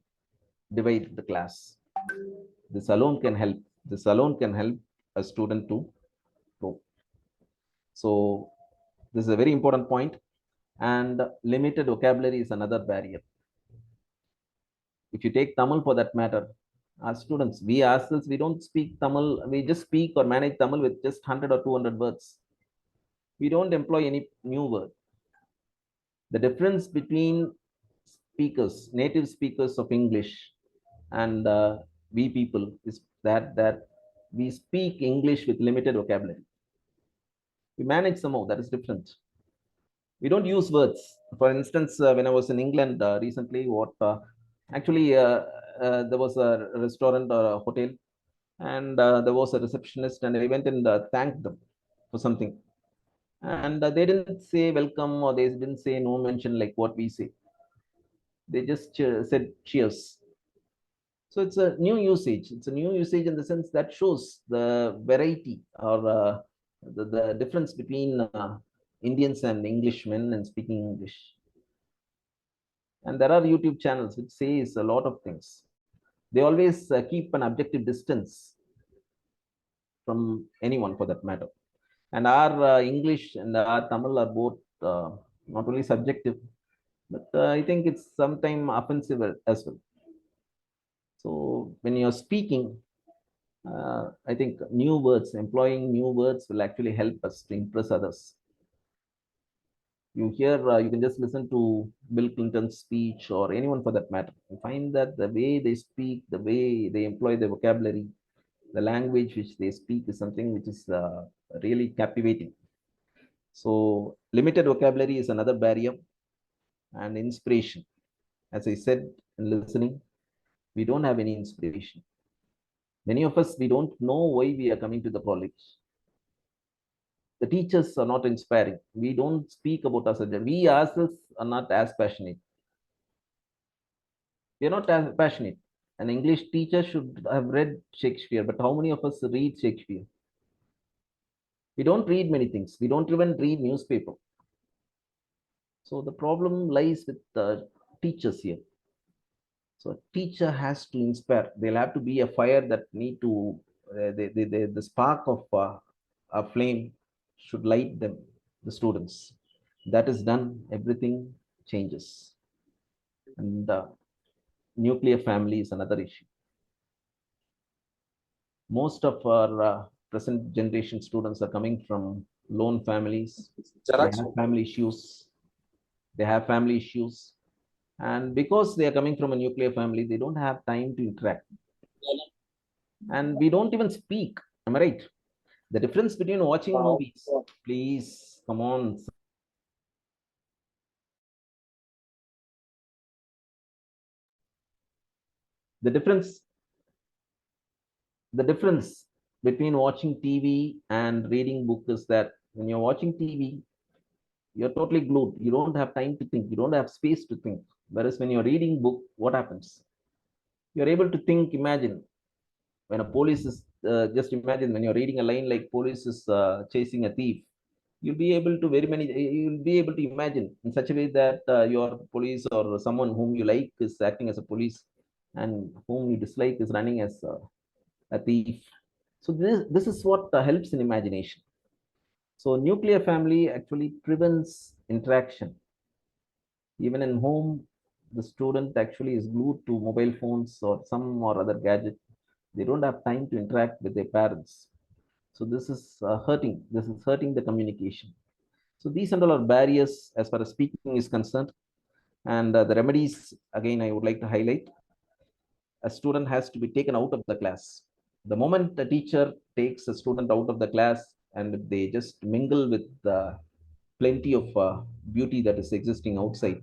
divide the class. This alone can help. This alone can help a student to grow. So this is a very important point. And limited vocabulary is another barrier. If you take Tamil for that matter, our students, we ourselves, we don't speak Tamil. We just speak or manage Tamil with just 100 or 200 words. We don't employ any new word. The difference between speakers, native speakers of English, and we people is that we speak English with limited vocabulary. We manage somehow, that is different. We don't use words. For instance, when I was in England recently, there was a restaurant or a hotel, and there was a receptionist, and I went and thanked them for something. And they didn't say welcome or they didn't say no mention like what we say. They just said cheers. So it's a new usage. It's a new usage in the sense that shows the variety or the difference between Indians and Englishmen and speaking English. And there are YouTube channels which says a lot of things. They always keep an objective distance from anyone for that matter. And our English and our Tamil are both not only subjective, but I think it's sometimes offensive as well. So when you're speaking, I think employing new words will actually help us to impress others. You can just listen to Bill Clinton's speech or anyone for that matter. You find that the way they speak, the way they employ the vocabulary, the language which they speak is something which is really captivating. So limited vocabulary is another barrier, and inspiration. As I said in listening, we don't have any inspiration. Many of us, we don't know why we are coming to the college. The teachers are not inspiring. We don't speak about our subject. We ourselves are not as passionate. We are not as passionate. An English teacher should have read Shakespeare, but how many of us read Shakespeare? We don't read many things. We don't even read newspaper. So the problem lies with the teachers here. So a teacher has to inspire. There'll have to be a fire that need to, the spark of a flame should light them, the students. That is done, everything changes. And nuclear family is another issue. Most of our present generation students are coming from lone families. They have family issues. They have family issues. And because they are coming from a nuclear family, they don't have time to interact. And we don't even speak. Am I right? The difference between watching movies, please, come on. The difference between watching TV and reading book is that when you're watching TV, you're totally glued. You don't have time to think. You don't have space to think. Whereas when you're reading book, what happens? You're able to think, imagine. When a police is, just imagine when you're reading a line like police is chasing a thief, you'll be able to imagine in such a way that your police or someone whom you like is acting as a police and whom you dislike is running as a thief. So this is what helps in imagination. So nuclear family actually prevents interaction. Even in home, the student actually is glued to mobile phones or some or other gadget. They don't have time to interact with their parents. So this is hurting. This is hurting the communication. So these are all barriers as far as speaking is concerned. And the remedies, again, I would like to highlight. A student has to be taken out of the class. The moment the teacher takes a student out of the class and they just mingle with plenty of beauty that is existing outside,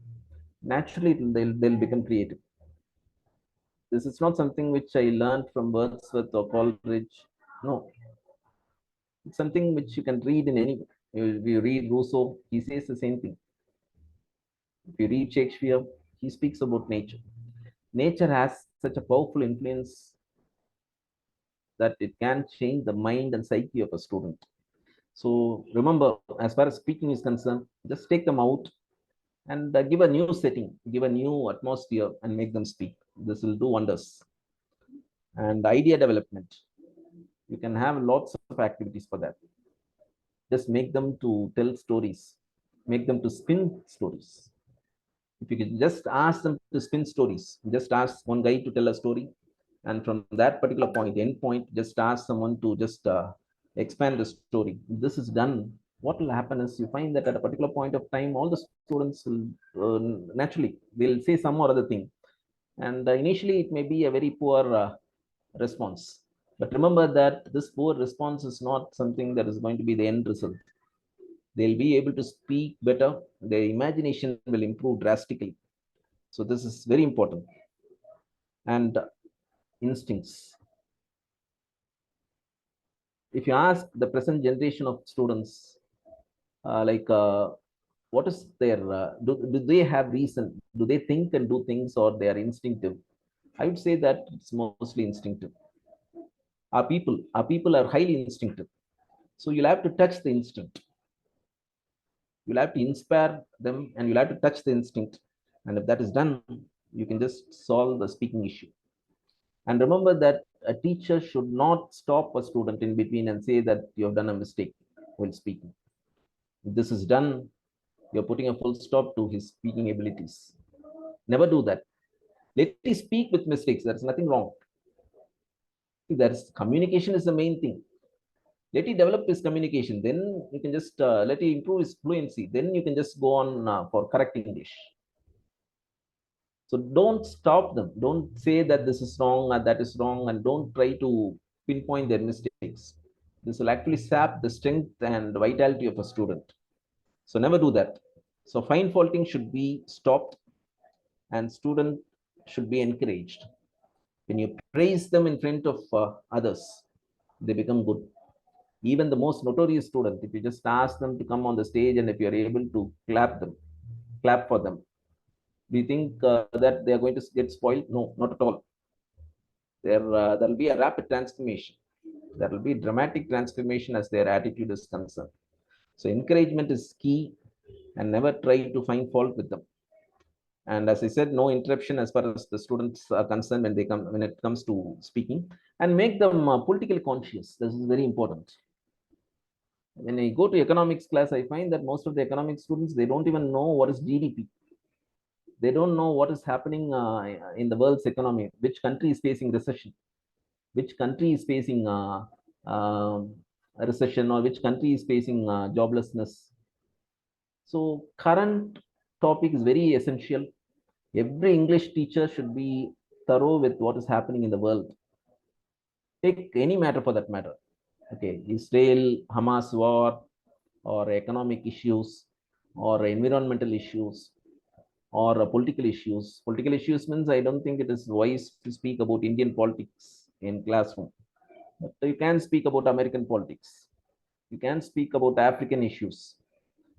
naturally they'll become creative. This is not something which I learned from Wordsworth or Coleridge. No, it's something which you can read in any. You read Rousseau, he says the same thing. If you read Shakespeare, he speaks about nature. Nature has such a powerful influence that it can change the mind and psyche of a student. So remember, as far as speaking is concerned, just take them out and give a new setting, give a new atmosphere, and make them speak. This will do wonders. And idea development, you can have lots of activities for that. Just make them to tell stories, make them to spin stories. If you can just ask them to spin stories, just ask one guy to tell a story, and from that particular point, end point, just ask someone to just expand the story. If this is done, what will happen is you find that at a particular point of time, all the students will naturally they'll say some or other thing, and initially it may be a very poor response. But remember that this poor response is not something that is going to be the end result. They'll be able to speak better. Their imagination will improve drastically. So this is very important. And instincts. If you ask the present generation of students, what is their, do they have reason? Do they think and do things, or they are instinctive? I would say that it's mostly instinctive. Our people are highly instinctive. So you'll have to touch the instinct. You'll have to inspire them, and you'll have to touch the instinct. And if that is done, you can just solve the speaking issue. And remember that a teacher should not stop a student in between and say that you have done a mistake while speaking. If this is done, you're putting a full stop to his speaking abilities. Never do that. Let him speak with mistakes. There's nothing wrong. Communication is the main thing. Let him develop his communication. Then you can just let him improve his fluency. Then you can just go on for correct English. So don't stop them. Don't say that this is wrong and that is wrong, and don't try to pinpoint their mistakes. This will actually sap the strength and vitality of a student. So never do that. So fine faulting should be stopped, and student should be encouraged. When you praise them in front of others, they become good. Even the most notorious student, if you just ask them to come on the stage, and if you're able to clap for them, do you think that they are going to get spoiled? No, not at all. There'll be a rapid transformation. There will be dramatic transformation as their attitude is concerned. So encouragement is key, and never try to find fault with them. And as I said, no interruption as far as the students are concerned when it comes to speaking, and make them politically conscious. This is very important. When I go to economics class, I find that most of the economics students, they don't even know what is GDP. They don't know what is happening in the world's economy, which country is facing recession, which country is facing a recession, or which country is facing joblessness. So current topic is very essential. Every English teacher should be thorough with what is happening in the world. Take any matter for that matter. Okay, Israel, Hamas war, or economic issues, or environmental issues, or political issues. Political issues means I don't think it is wise to speak about Indian politics in classroom. But you can speak about American politics. You can speak about African issues.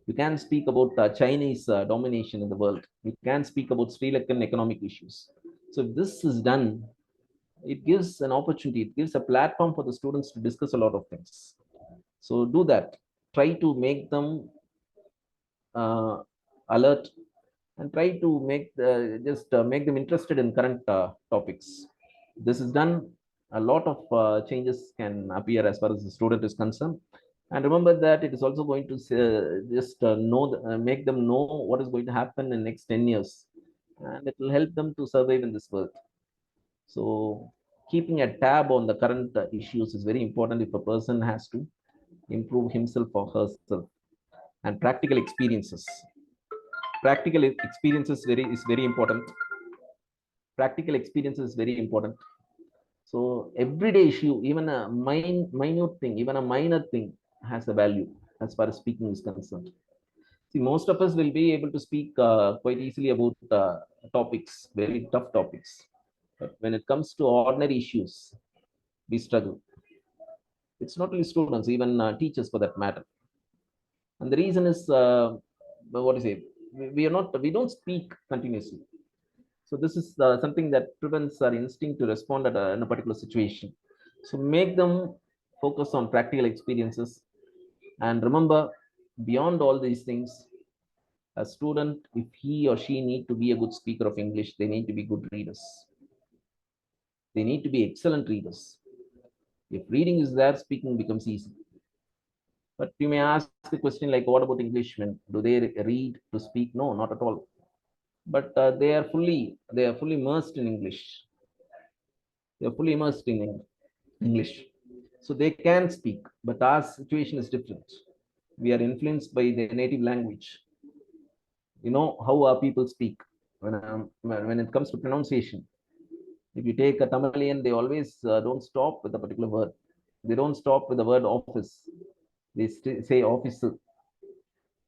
You can speak about Chinese domination in the world. You can speak about Sri Lankan economic issues. So if this is done, it gives an opportunity, it gives a platform for the students to discuss a lot of things. So do that. Try to make them alert, and try to make make them interested in current topics. This is done, a lot of changes can appear as far as the student is concerned. And remember that it is also going to make them know what is going to happen in the next 10 years. And it will help them to survive in this world. So keeping a tab on the current issues is very important if a person has to improve himself or herself. And practical experiences. Practical experiences is very important. Practical experience is very important. So everyday issue, even a minute thing, even a minor thing has a value as far as speaking is concerned. See, most of us will be able to speak quite easily about topics, very tough topics. But when it comes to ordinary issues, we struggle. It's not only students, even teachers for that matter. And the reason is, what is it? We don't speak continuously. So this is something that prevents our instinct to respond in a particular situation. So make them focus on practical experiences. And remember, beyond all these things, a student, if he or she need to be a good speaker of English, they need to be good readers. They need to be excellent readers. If reading is there, speaking becomes easy. But you may ask the question like, what about Englishmen? Do they read to speak? No, not at all. But they are fully immersed in English. They are fully immersed in English. So they can speak, but our situation is different. We are influenced by their native language. You know how our people speak when it comes to pronunciation. If you take a Tamilian, they always don't stop with a particular word. They don't stop with the word office. They say officer.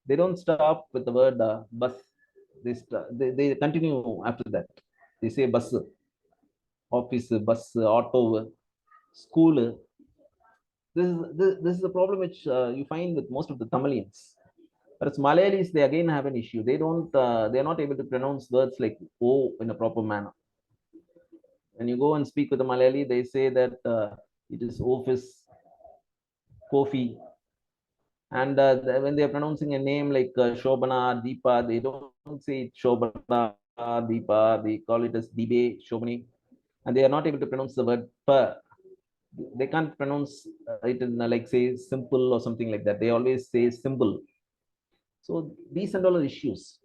They don't stop with the word bus. They continue after that. They say bus, office, bus, auto, school. This is a problem which you find with most of the Tamilians. But as Malayalis, they again have an issue. They are not able to pronounce words like O in a proper manner. When you go and speak with a Malayali, they say that it is office, coffee. And when they are pronouncing a name like Shobana, Deepa, they don't say Shobana, Deepa, they call it as Dibe, Shobani. And they are not able to pronounce the word pa. They can't pronounce it in like say simple or something like that. They always say symbol. So these and all are issues.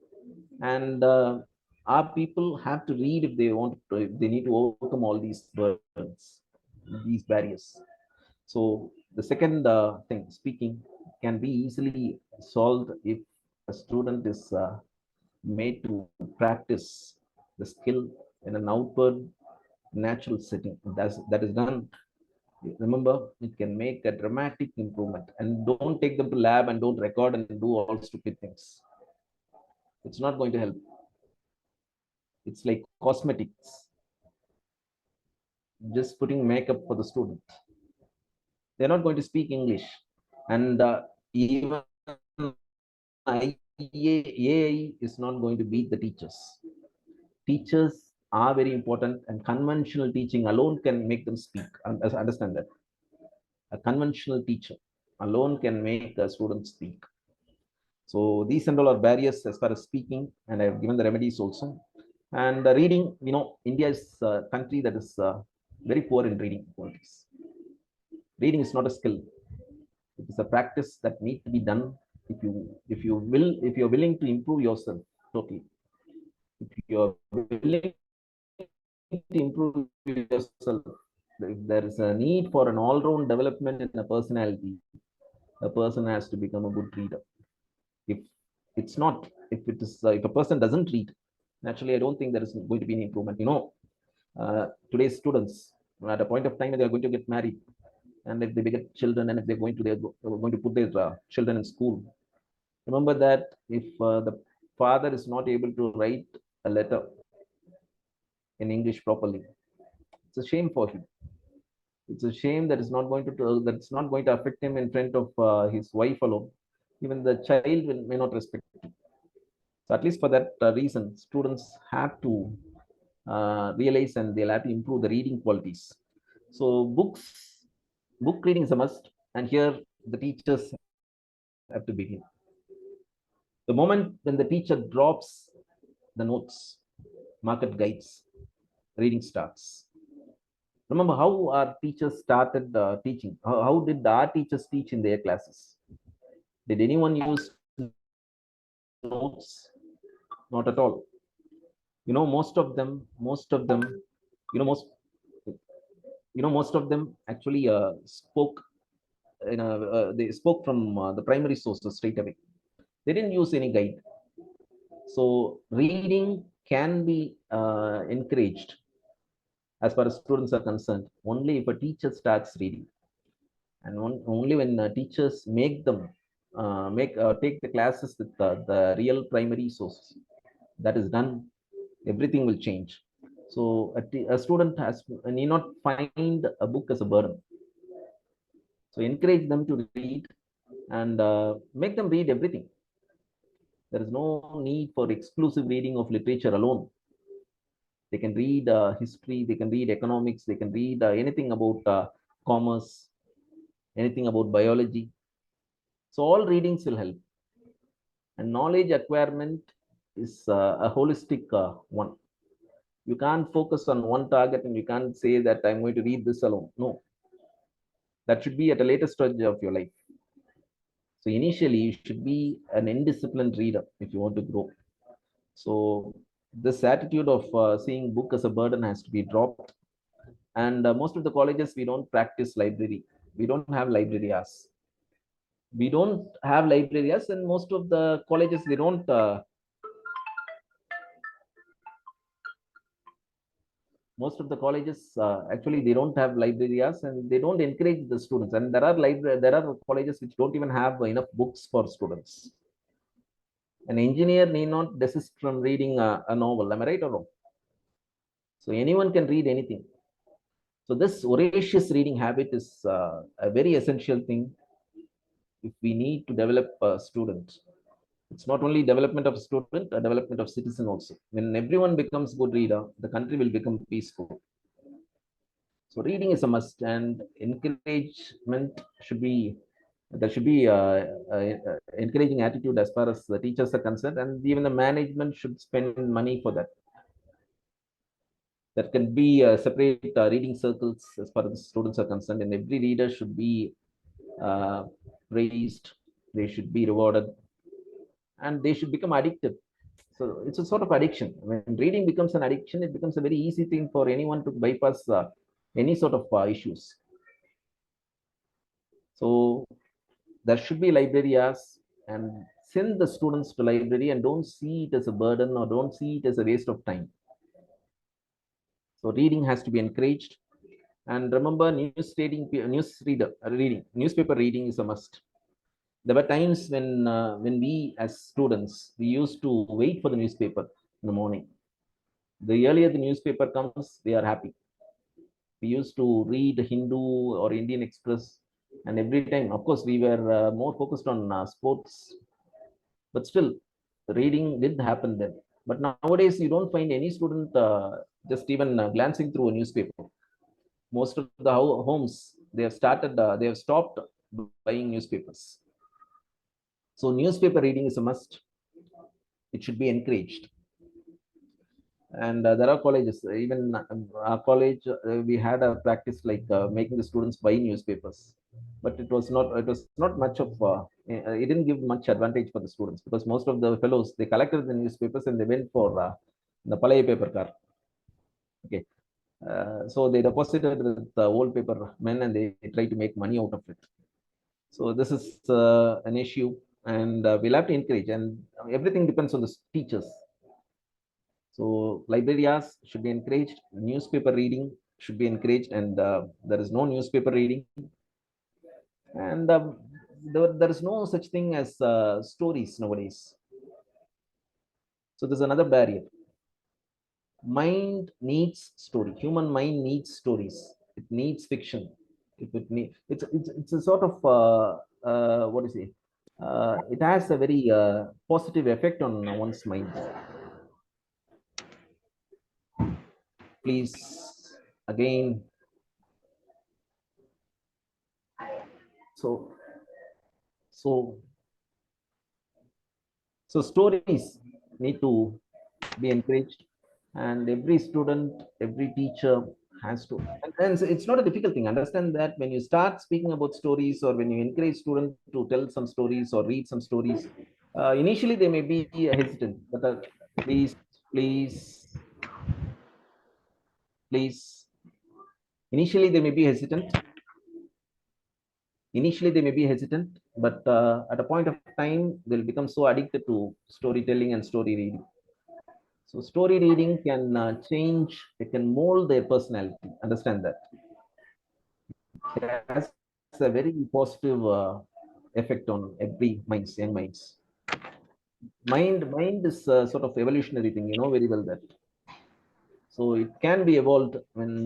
And our people have to read if they want to, if they need to overcome all these burdens, these barriers. So the second thing, speaking, can be easily solved if a student is made to practice the skill in an outward natural setting. That is done. Remember, it can make a dramatic improvement. And don't take them to lab and don't record and do all stupid things. It's not going to help. It's like cosmetics. Just putting makeup for the student. They're not going to speak English. And even AI is not going to beat the teachers. Teachers are very important, and conventional teaching alone can make them speak. Understand that. A conventional teacher alone can make a student speak. So these and all are barriers as far as speaking, and I've given the remedies also. And reading, India is a country that is very poor in reading qualities. Reading is not a skill. It is a practice that needs to be done if you're willing to improve yourself totally. If you're willing to improve yourself, if there is a need for an all-round development in a personality, a person has to become a good reader. If a person doesn't read, naturally, I don't think there is going to be any improvement. Today's students, at a point of time, they are going to get married, and if they get children, and if they're going to put their children in school, remember that if the father is not able to write a letter in English properly, it's a shame for him. It's a shame that's not going to affect him in front of his wife alone. Even the child may not respect him. So at least for that reason, students have to realize and they'll have to improve the reading qualities. So book reading is a must, and here the teachers have to begin. The moment when the teacher drops the notes, market guides, reading starts. Remember how our teachers started teaching. How did our teachers teach in their classes? Did anyone use notes? Not at all. Most of them, most of them actually spoke. They spoke from the primary sources straight away. They didn't use any guide. So reading can be encouraged as far as students are concerned only if a teacher starts reading, and only when teachers make them take the classes with the real primary sources. That is done, everything will change. So a student need not find a book as a burden. So encourage them to read and make them read everything. There is no need for exclusive reading of literature alone. They can read history, they can read economics, they can read anything about commerce, anything about biology. So all readings will help. And knowledge acquirement is a holistic one. You can't focus on one target and you can't say that I'm going to read this alone. No, that should be at a later stage of your life. So initially, you should be an indisciplined reader if you want to grow. So this attitude of seeing book as a burden has to be dropped. And most of the colleges, we don't practice library. We don't have library hours. We don't have library hours, and most of the colleges, they don't most of the colleges actually they don't have library hours, and they don't encourage the students. And there are colleges which don't even have enough books for students. An engineer need not desist from reading a novel. Am I right or wrong? So anyone can read anything. So this voracious reading habit is a very essential thing if we need to develop a student. It's not only development of a student, a development of citizen also. When everyone becomes good reader, the country will become peaceful. So reading is a must, and encouragement should be there should be encouraging attitude as far as the teachers are concerned, and even the management should spend money for that. There can be separate reading circles as far as the students are concerned, and every reader should be praised. They should be rewarded, and they should become addicted. So it's a sort of addiction. When reading becomes an addiction, it becomes a very easy thing for anyone to bypass any sort of issues. So there should be library hours, and send the students to library, and don't see it as a burden or don't see it as a waste of time. So reading has to be encouraged. And remember, newspaper reading is a must. There were times when we as students, we used to wait for the newspaper in the morning. The earlier the newspaper comes, we are happy. We used to read Hindu or Indian Express, and every time, of course, we were more focused on sports, but still, the reading did happen then. But nowadays, you don't find any student just even glancing through a newspaper. Most of the homes, they have stopped buying newspapers. So newspaper reading is a must. It should be encouraged. And there are colleges, even our college, we had a practice like making the students buy newspapers, but it was not much of it didn't give much advantage for the students, because most of the fellows, they collected the newspapers and they went for the palaya paper car. Okay, so they deposited with the old paper men, and they try to make money out of it. So this is an issue, and we'll have to encourage, and everything depends on the teachers. So library hours should be encouraged. Newspaper reading should be encouraged, and there is no newspaper reading. And there is no such thing as stories nowadays. So there's another barrier. Mind needs story. Human mind needs stories. It needs fiction. It's a sort of what is it? It has a very positive effect on one's mind. Please, again. So stories need to be encouraged, and every student, every teacher has to. And it's not a difficult thing. Understand that when you start speaking about stories, or when you encourage students to tell some stories or read some stories, initially they may be hesitant, but please, please, please. Initially they may be hesitant. But at a point of time, they'll become so addicted to storytelling and story reading. So story reading can change, it can mold their personality. Understand that. It has a very positive effect on every young minds. Mind is a sort of evolutionary thing, you know very well that. So it can be evolved when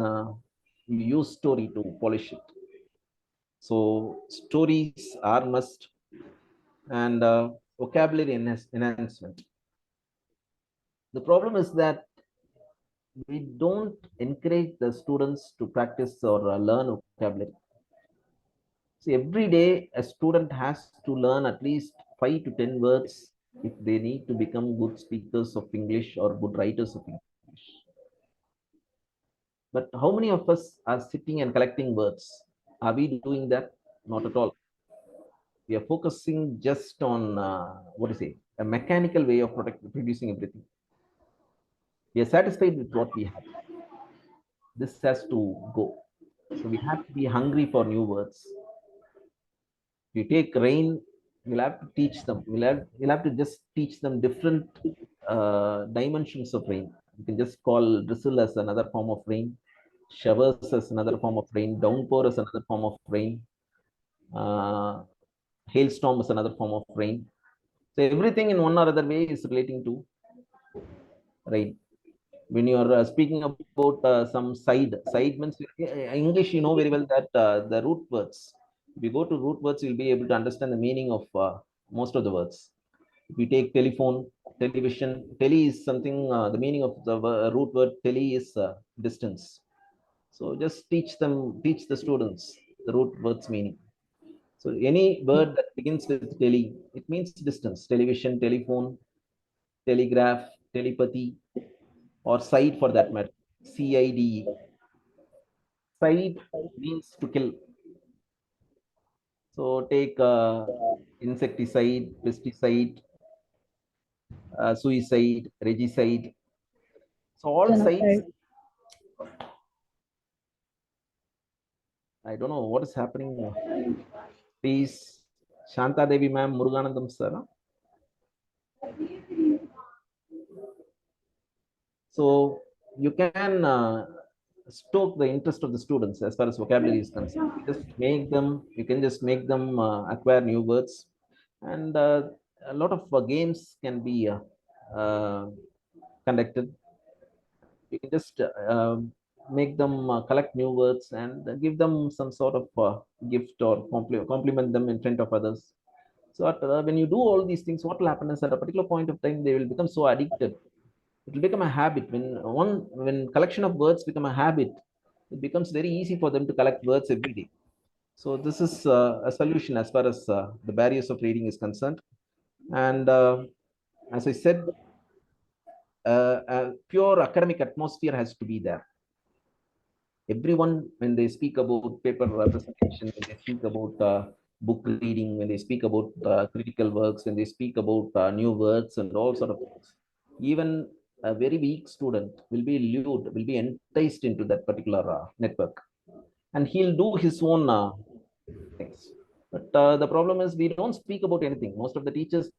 you use story to polish it. So stories are must, and vocabulary enhancement. The problem is that we don't encourage the students to practice or learn vocabulary. See, every day a student has to learn at least 5 to 10 words if they need to become good speakers of English or good writers of English. But how many of us are sitting and collecting words? Are we doing that? Not at all. We are focusing just on what is it? A mechanical way of producing everything. We are satisfied with what we have. This has to go. So we have to be hungry for new words. If you take rain, we'll have to teach them. We'll have to just teach them different dimensions of rain. You can just call drizzle as another form of rain, showers as another form of rain, downpour as another form of rain, uh, hailstorm is another form of rain. So everything in one or other way is relating to rain. When you are speaking about some side means English, you know very well that the root words. If you go to root words, you'll be able to understand the meaning of most of the words. If you take telephone, television, tele is something. The meaning of the root word tele is distance. So just teach the students the root words meaning. So any word that begins with tele, it means distance. Television, telephone, telegraph, telepathy, or side for that matter. CIDE. Side means to kill. So take insecticide, pesticide, suicide, regicide. So all sides. I don't know what is happening. Please, Shanta Devi ma'am, Muruganandam sir. So you can stoke the interest of the students as far as vocabulary is concerned. You can just make them acquire new words, and a lot of games can be conducted. You can just make them collect new words and give them some sort of gift or compliment them in front of others. So when you do all these things, what will happen is at a particular point of time, they will become so addicted. It will become a habit. When collection of words become a habit, it becomes very easy for them to collect words every day. So this is a solution as far as the barriers of reading is concerned. And as I said, a pure academic atmosphere has to be there. Everyone, when they speak about paper representation, when they speak about book reading, when they speak about critical works, when they speak about new words and all sort of things, even a very weak student will be lured, will be enticed into that particular network, and he'll do his own things. But the problem is we don't speak about anything. Most of the teachers,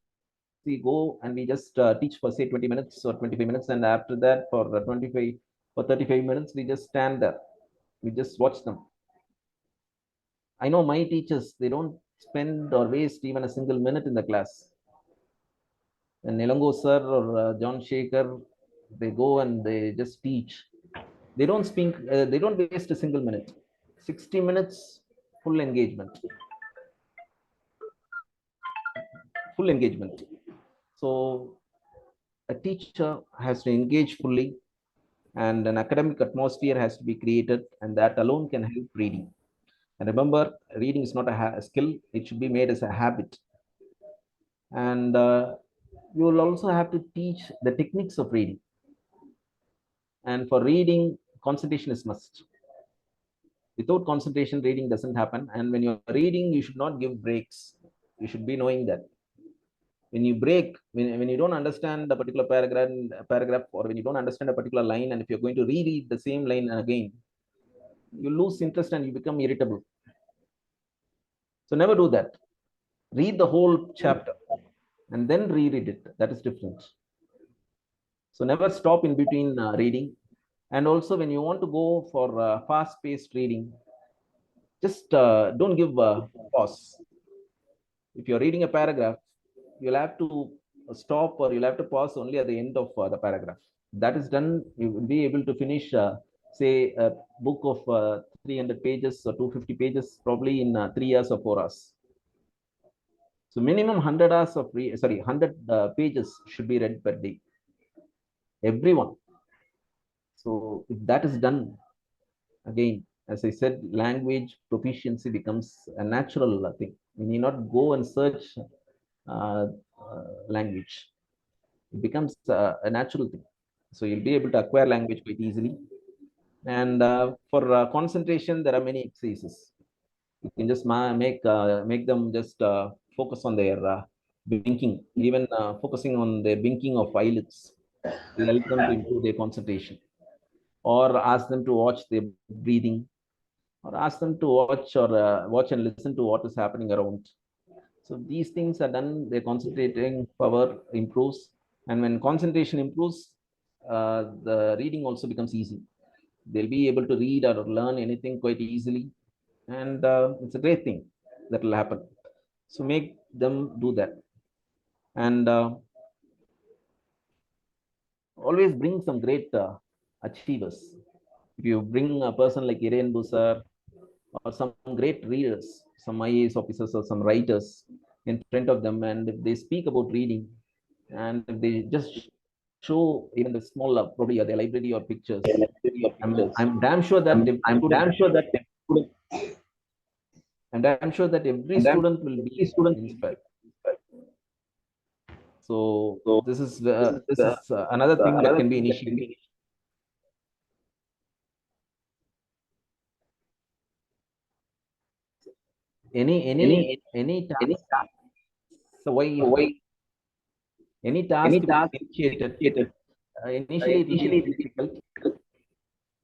we go and we just teach for say 20 minutes or 25 minutes, and after that for 35 minutes we just stand there, we just watch them. I know my teachers, they don't spend or waste even a single minute in the class. And Nilango sir or John Shaker, they go and they just teach. They don't speak, they don't waste a single minute. 60 minutes, full engagement. Full engagement. So a teacher has to engage fully, and an academic atmosphere has to be created, and that alone can help reading. And remember, reading is not a skill, it should be made as a habit. And you will also have to teach the techniques of reading. And for reading, concentration is must. Without concentration, reading doesn't happen. And when you're reading, you should not give breaks. You should be knowing that. When you break, when you don't understand a particular paragraph, or when you don't understand a particular line, and if you're going to reread the same line again, you lose interest and you become irritable. So never do that. Read the whole chapter and then reread it. That is different. So never stop in between reading. And also when you want to go for fast-paced reading, just don't give a pause. If you're reading a paragraph, you'll have to stop or you'll have to pause only at the end of the paragraph. that is done, you will be able to finish, say, a book of 300 pages or 250 pages probably in 3 years or 4 hours. So minimum 100 hours of 100 pages should be read per day, everyone. So if that is done, again, as I said, language proficiency becomes a natural thing. You need not go and search language. It becomes a natural thing. So you'll be able to acquire language quite easily. And for concentration, there are many exercises. You can just make them just focus on their blinking, even focusing on their blinking of eyelids will help them to improve their concentration. Or ask them to watch their breathing, or ask them to watch and listen to what is happening around. So these things are done, their concentrating power improves. And when concentration improves, the reading also becomes easy. They'll be able to read or learn anything quite easily. And it's a great thing that will happen. So make them do that. And always bring some great achievers. If you bring a person like Irene Busar or some great readers, some IAS officers or some writers in front of them, and if they speak about reading, and if they just show even the small, probably the library or pictures, I'm damn sure that every student will be inspired. So this is another thing that can be initiated. Any task. So why any task initiated, initially it will be difficult,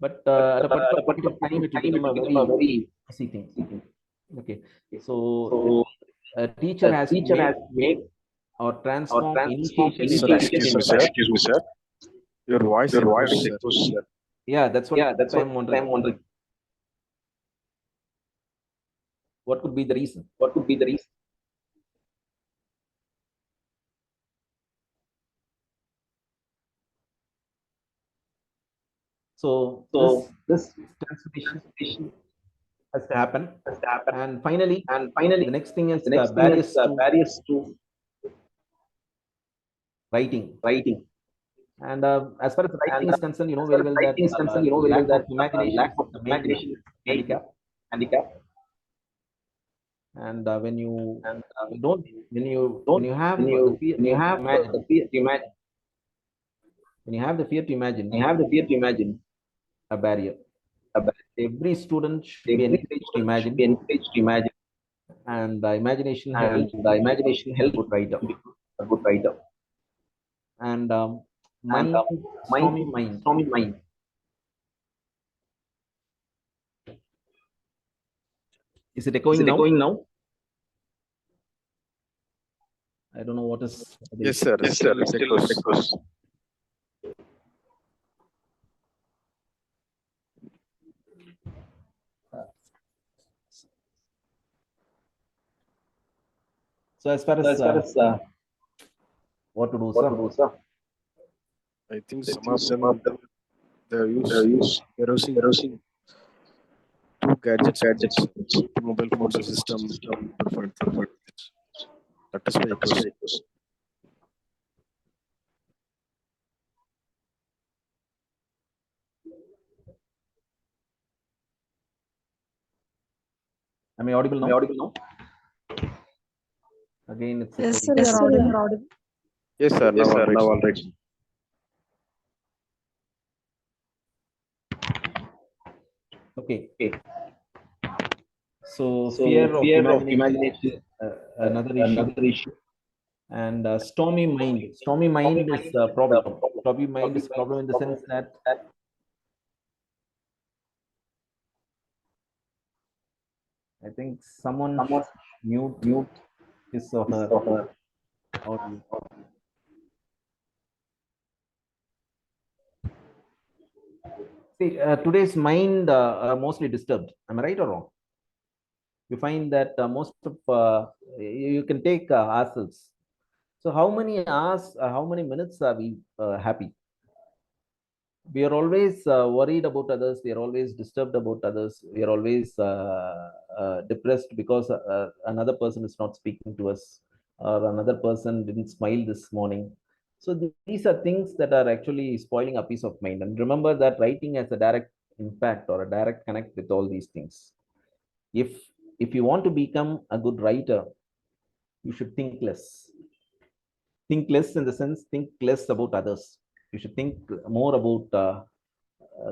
but at a particular point of time it will become a very easy thing. Okay, so a teacher has to make or transform initiation into Excuse me, sir. Your voice echoes, sir. Yeah, that's what I'm wondering. What could be the reason? So this transformation has to happen. And finally, the next thing is barriers to writing. And as far as writing is concerned, you know very well that lack of imagination is the main handicap. And when you have the fear to imagine, a barrier. Every student should be encouraged to imagine, and the imagination helps a good writer. And stormy mind. Is it echoing now? I don't know what is. Yes, sir. Still echoes. So as far as what to do, sir? I think some of them they use erasing two gadgets, mobile phones, system, different. That is why echoes. Am I audible now? Again, it's Yes, sir, you're audible. Yes, sir. Now all right. Okay. So fear of imagination, another issue. And stormy mind is a problem. Stormy mind is a problem in the sense that I think someone mute his or her audio. See, today's mind are mostly disturbed. Am I right or wrong? You find that most of you can take ourselves. So how many hours, how many minutes are we happy? We are always worried about others. We are always disturbed about others. We are always depressed because another person is not speaking to us, or another person didn't smile this morning. So these are things that are actually spoiling a peace of mind. And remember that writing has a direct impact or a direct connect with all these things. If you want to become a good writer, you should think less. Think less in the sense, think less about others. You should think more about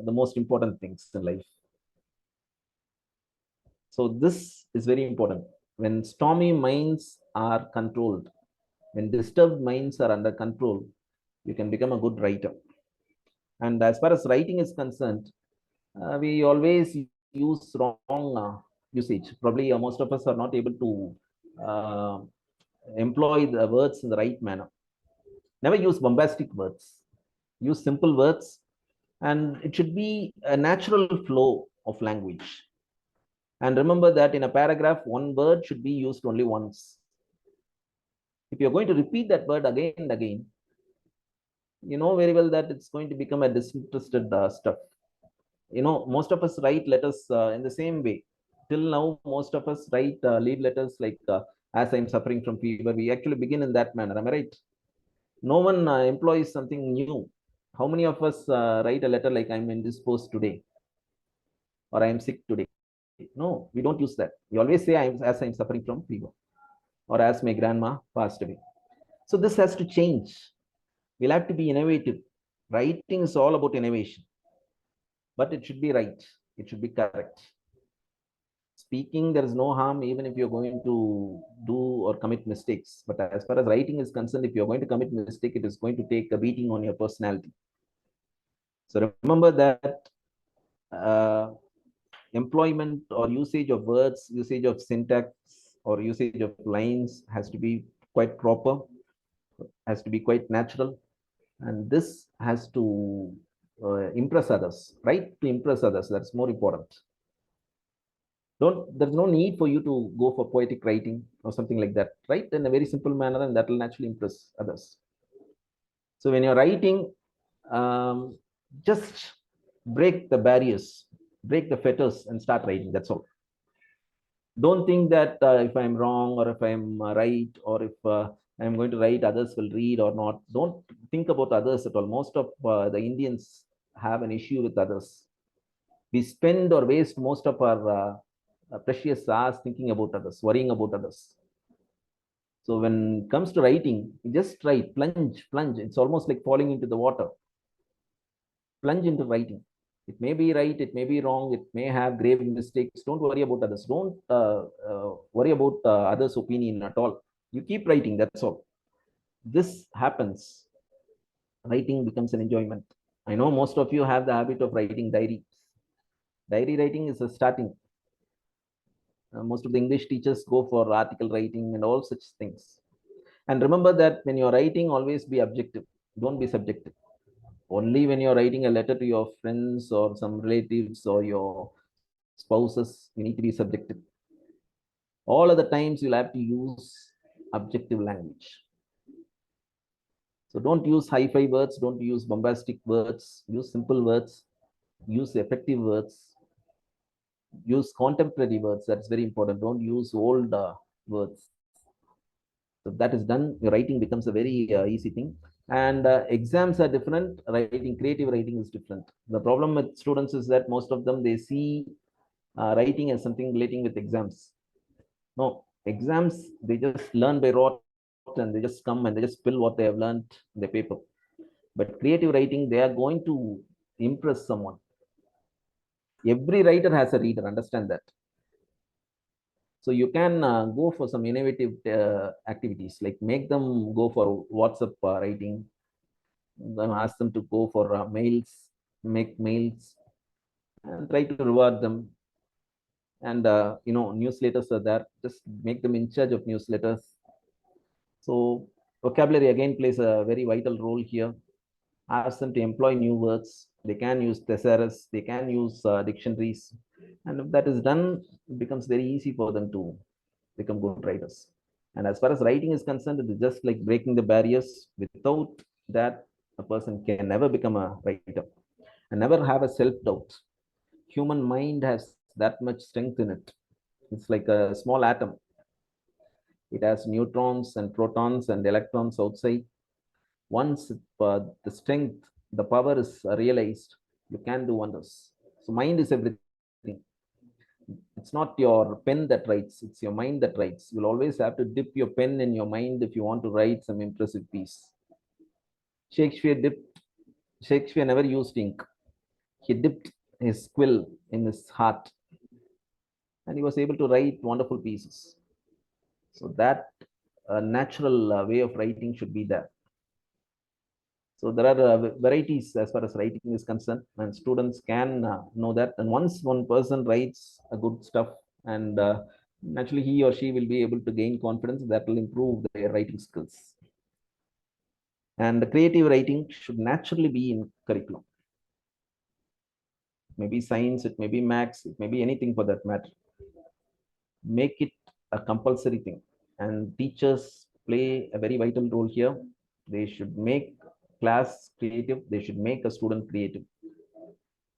the most important things in life. So this is very important. When stormy minds are controlled, when disturbed minds are under control, you can become a good writer. And as far as writing is concerned, we always use wrong usage. Probably most of us are not able to employ the words in the right manner. Never use bombastic words. Use simple words, and it should be a natural flow of language. And remember that in a paragraph, one word should be used only once. If you're going to repeat that word again and again, you know very well that it's going to become a disinterested stuff. You know, most of us write letters in the same way. Till now, most of us write leave letters like, as I'm suffering from fever. We actually begin in that manner. Am I right? No one employs something new. How many of us write a letter like, I'm indisposed today, or I'm sick today? No, we don't use that. We always say, as I'm suffering from fever, or as my grandma passed away. So this has to change. We'll have to be innovative. Writing is all about innovation, but it should be right. It should be correct. Speaking, there is no harm, even if you're going to do or commit mistakes. But as far as writing is concerned, if you're going to commit mistake, it is going to take a beating on your personality. So remember that employment or usage of words, usage of syntax, or usage of lines has to be quite proper, has to be quite natural, and this has to impress others, right? To impress others, that's more important. There's no need for you to go for poetic writing or something like that. Write in a very simple manner, and that will naturally impress others. So when you're writing, just break the barriers, break the fetters, and start writing. That's all. Don't think that if I'm wrong, or if I'm right, or if I'm going to write, others will read or not. Don't think about others at all. Most of the Indians have an issue with others. We spend or waste most of our precious hours thinking about others, worrying about others. So when it comes to writing, just write, plunge. It's almost like falling into the water. Plunge into writing. It may be right, it may be wrong, it may have grave mistakes. Don't worry about others. Don't worry about others' opinion at all. You keep writing, that's all. This happens. Writing becomes an enjoyment. I know most of you have the habit of writing diaries. Diary writing is a starting. Most of the English teachers go for article writing and all such things. And remember that when you're writing, always be objective. Don't be subjective. Only when you're writing a letter to your friends or some relatives or your spouses, you need to be subjective. All other times you'll have to use objective language. So don't use hi-fi words, don't use bombastic words, use simple words, use effective words, use contemporary words. That's very important. Don't use old words. So that is done, your writing becomes a very easy thing. And exams are different. Writing, creative writing is different. The problem with students is that most of them, they see writing as something relating with exams. No, exams, they just learn by rote, and they just come and they just spill what they have learned in the paper. But creative writing, they are going to impress someone. Every writer has a reader, understand that. So you can go for some innovative activities, like make them go for WhatsApp writing, then ask them to go for mails, make mails, and try to reward them. And newsletters are there, just make them in charge of newsletters. So vocabulary again plays a very vital role here. Ask them to employ new words. They can use thesaurus, they can use dictionaries, and if that is done, it becomes very easy for them to become good writers. And as far as writing is concerned, it is just like breaking the barriers. Without that, a person can never become a writer. and never have a self-doubt. Human mind has that much strength in it. It's like a small atom. It has neutrons and protons and electrons outside. Once the strength, the power is realized, you can do wonders. So mind is everything. It's not your pen that writes, it's your mind that writes. You'll always have to dip your pen in your mind if you want to write some impressive piece. Shakespeare never used ink. He dipped his quill in his heart and he was able to write wonderful pieces. So that natural way of writing should be there. So there are varieties as far as writing is concerned, and students can know that. And once one person writes a good stuff, and naturally he or she will be able to gain confidence, that will improve their writing skills. And the creative writing should naturally be in curriculum. Maybe science, it may be maths, it may be anything for that matter. Make it a compulsory thing, and teachers play a very vital role here. They should make class creative, they should make a student creative,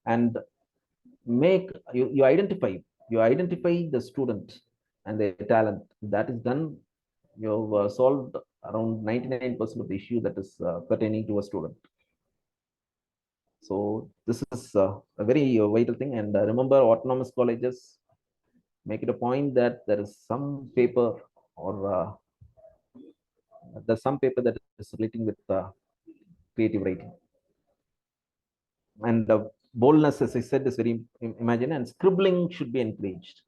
and make you identify the student and their talent. That is done, you've solved around 99% of the issue that is pertaining to a student. So this is a very vital thing. And remember, autonomous colleges, make it a point that there is some paper or there's some paper that is relating with creative writing. And boldness, as I said, is very imagine, and scribbling should be encouraged.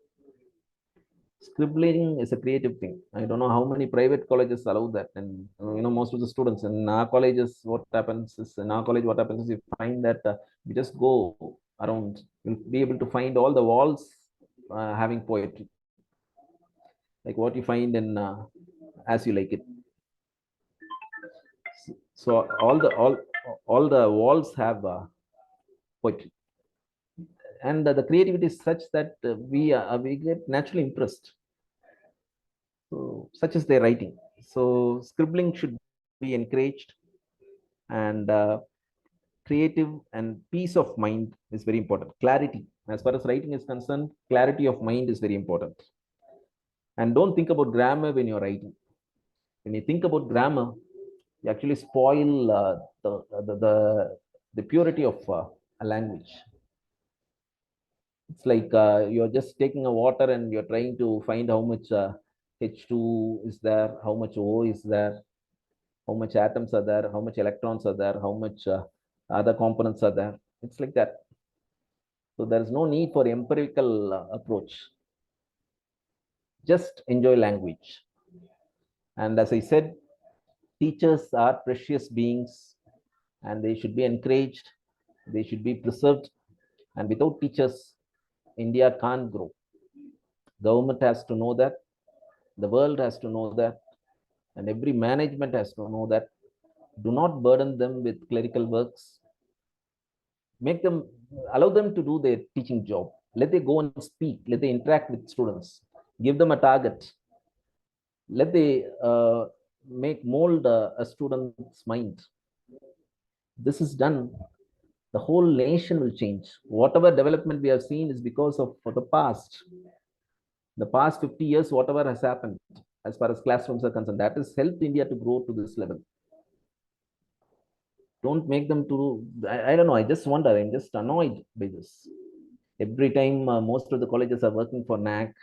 Scribbling is a creative thing. I don't know how many private colleges allow that, and most of the students in our colleges, what happens is you find that you just go around, you'll be able to find all the walls having poetry, like what you find in As You Like It. So all the walls have poetry, and the creativity is such that we get naturally impressed. So such is their writing. So scribbling should be encouraged, and creative and peace of mind is very important. Clarity, as far as writing is concerned, clarity of mind is very important. And don't think about grammar when you're writing. When you think about grammar, you actually spoil the purity of a language. It's like you're just taking a water and you're trying to find how much H2 is there, how much O is there, how much atoms are there, how much electrons are there, how much other components are there. It's like that. So there is no need for empirical approach. Just enjoy language. And as I said, teachers are precious beings, and they should be encouraged. They should be preserved. And without teachers, India can't grow. Government has to know that. The world has to know that. And every management has to know that. Do not burden them with clerical works. Allow them to do their teaching job. Let them go and speak. Let them interact with students. Give them a target. Let they mold a student's mind. This is done, the whole nation will change. Whatever development we have seen is because of the past. The past 50 years, whatever has happened as far as classrooms are concerned, that has helped India to grow to this level. Don't make them to, I don't know, I just wonder, I'm just annoyed by this. Every time most of the colleges are working for NAC,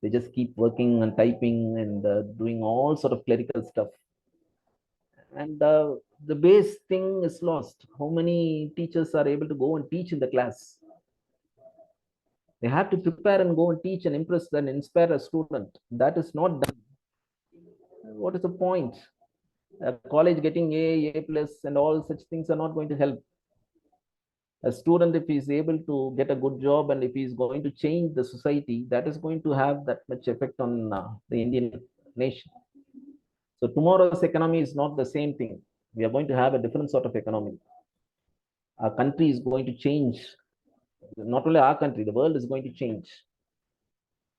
they just keep working and typing and doing all sort of clerical stuff. And the base thing is lost. How many teachers are able to go and teach in the class? They have to prepare and go and teach and impress and inspire a student. That is not done. What is the point? A college getting A plus, and all such things are not going to help. A student, if he is able to get a good job and if he is going to change the society, that is going to have that much effect on the Indian nation. So tomorrow's economy is not the same thing. We are going to have a different sort of economy. Our country is going to change. Not only our country, the world is going to change.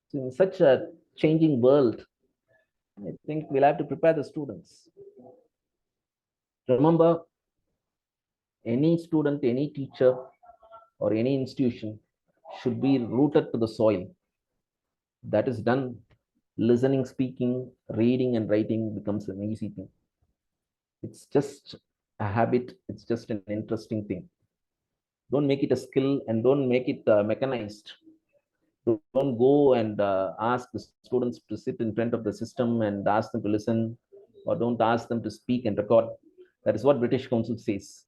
So in such a changing world, I think we'll have to prepare the students. Remember, any student, any teacher, or any institution should be rooted to the soil. That is done. Listening, speaking, reading, and writing becomes an easy thing. It's just a habit. It's just an interesting thing. Don't make it a skill and don't make it mechanized. Don't go and ask the students to sit in front of the system and ask them to listen, or don't ask them to speak and record. That is what British Council says.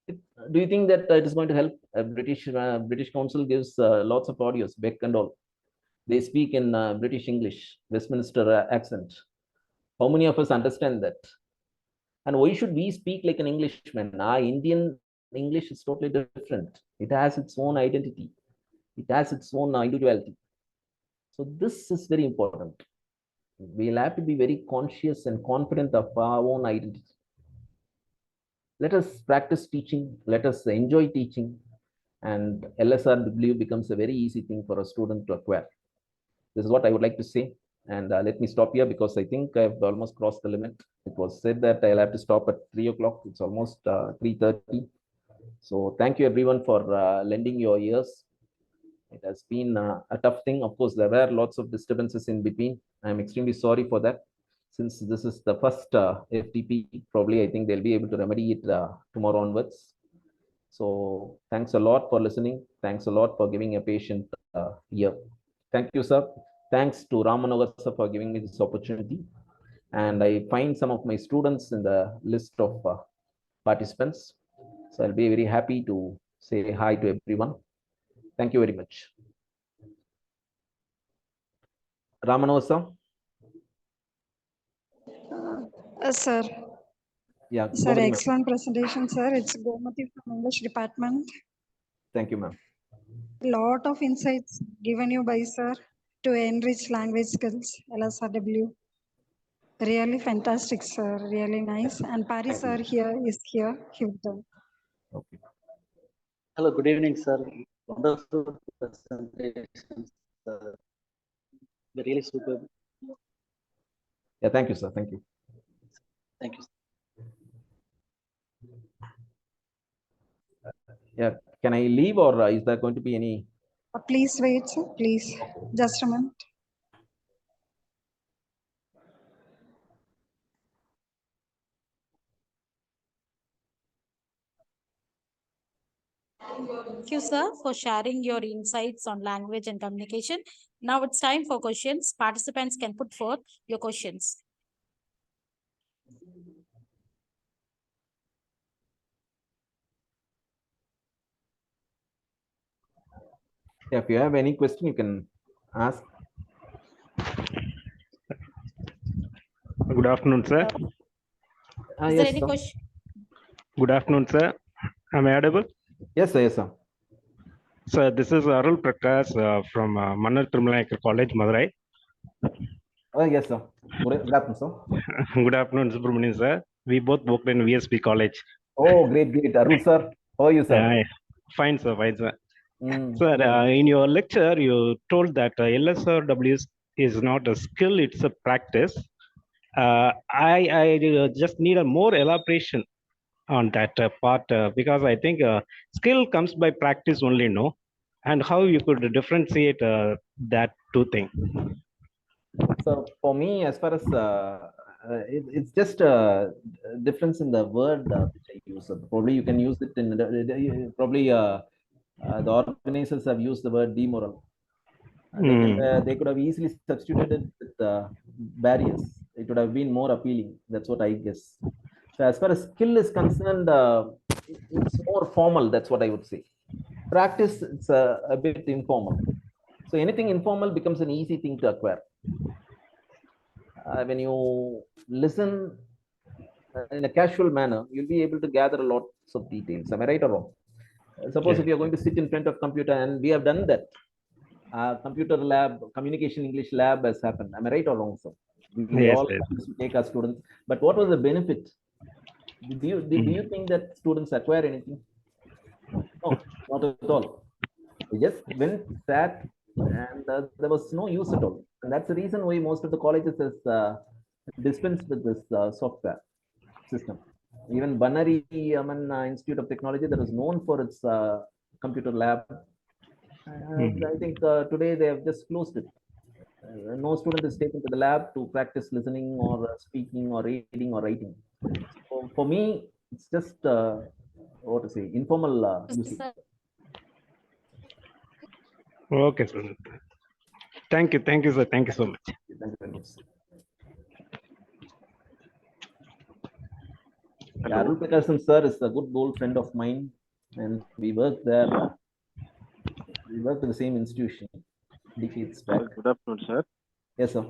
Do you think that it is going to help? British Council gives lots of audios, Beck and all. They speak in British English, Westminster accent. How many of us understand that? And why should we speak like an Englishman? Our Indian English is totally different. It has its own identity. It has its own individuality. So this is very important. We'll have to be very conscious and confident of our own identity. Let us practice teaching. Let us enjoy teaching. And LSRW becomes a very easy thing for a student to acquire. This is what I would like to say. And let me stop here because I think I've almost crossed the limit. It was said that I'll have to stop at 3 o'clock. It's almost 3:30. So thank you everyone for lending your ears. It has been a tough thing. Of course, there were lots of disturbances in between. I'm extremely sorry for that. Since this is the first FTP, probably I think they'll be able to remedy it tomorrow onwards. So thanks a lot for listening. Thanks a lot for giving a patient ear. Thank you, sir. Thanks to Ramanogar sir for giving me this opportunity. And I find some of my students in the list of participants. So I'll be very happy to say hi to everyone. Thank you very much. Ramanogar sir. Sir. Yeah. Sir, excellent presentation, sir. It's Gomati from English department. Thank you, ma'am. Lot of insights given you by sir to enrich language skills, LSRW. Really fantastic, sir. Really nice. And Pari sir is here. Okay. Hello, good evening, sir. Wonderful presentation, sir. Really superb. Yeah, thank you, sir. Thank you. Thank you. Yeah, can I leave or is there going to be any? Please wait, sir. Please. Just a minute. Thank you, sir, for sharing your insights on language and communication. Now it's time for questions. Participants can put forth your questions. Yeah, if you have any question, you can ask. Good afternoon, sir. Is there any question? Good afternoon, sir. Am I audible? Yes, sir. Yes, sir. Sir, this is Arul Prakash from Mannar Thirumalai College, Madurai. Yes, sir. Good afternoon, sir. Good afternoon, Subramanian, sir. We both worked in VSP College. Oh, great, great. Arul, sir. How are you, sir? Fine, sir. Fine, sir. Sir, in your lecture, you told that LSRW is not a skill, it's a practice. I just need a more elaboration on that part because I think skill comes by practice only, no? And how you could differentiate that two things? So for me, as far as it's just a difference in the word which I use. Probably you can use it in probably the organizers have used the word demoral. They could have easily substituted it with barriers. It would have been more appealing. That's what I guess. So as far as skill is concerned, it's more formal. That's what I would say. Practice, it's a bit informal. So anything informal becomes an easy thing to acquire. When you listen in a casual manner, you'll be able to gather lots of details. Am I right or wrong? Suppose if you're going to sit in front of computer, and we have done that. Computer lab, communication English lab has happened. Am I right or wrong, sir? We all take our students. But what was the benefit? Do you think that students acquire anything? No, not at all. They just went, sat, and there was no use at all. And that's the reason why most of the colleges has dispensed with this software system. Even Banari Institute of Technology that was known for its computer lab. I think today they have just closed it. No student is taken to the lab to practice listening or speaking or reading or writing. So for me, it's just what to say, informal usage. Okay, sir. Thank you, sir. Thank you so much. Thank you very much. Hello. Arul Prakasham sir is a good old friend of mine, and we worked there. We worked in the same institution decades back. Good afternoon, sir. Yes, sir.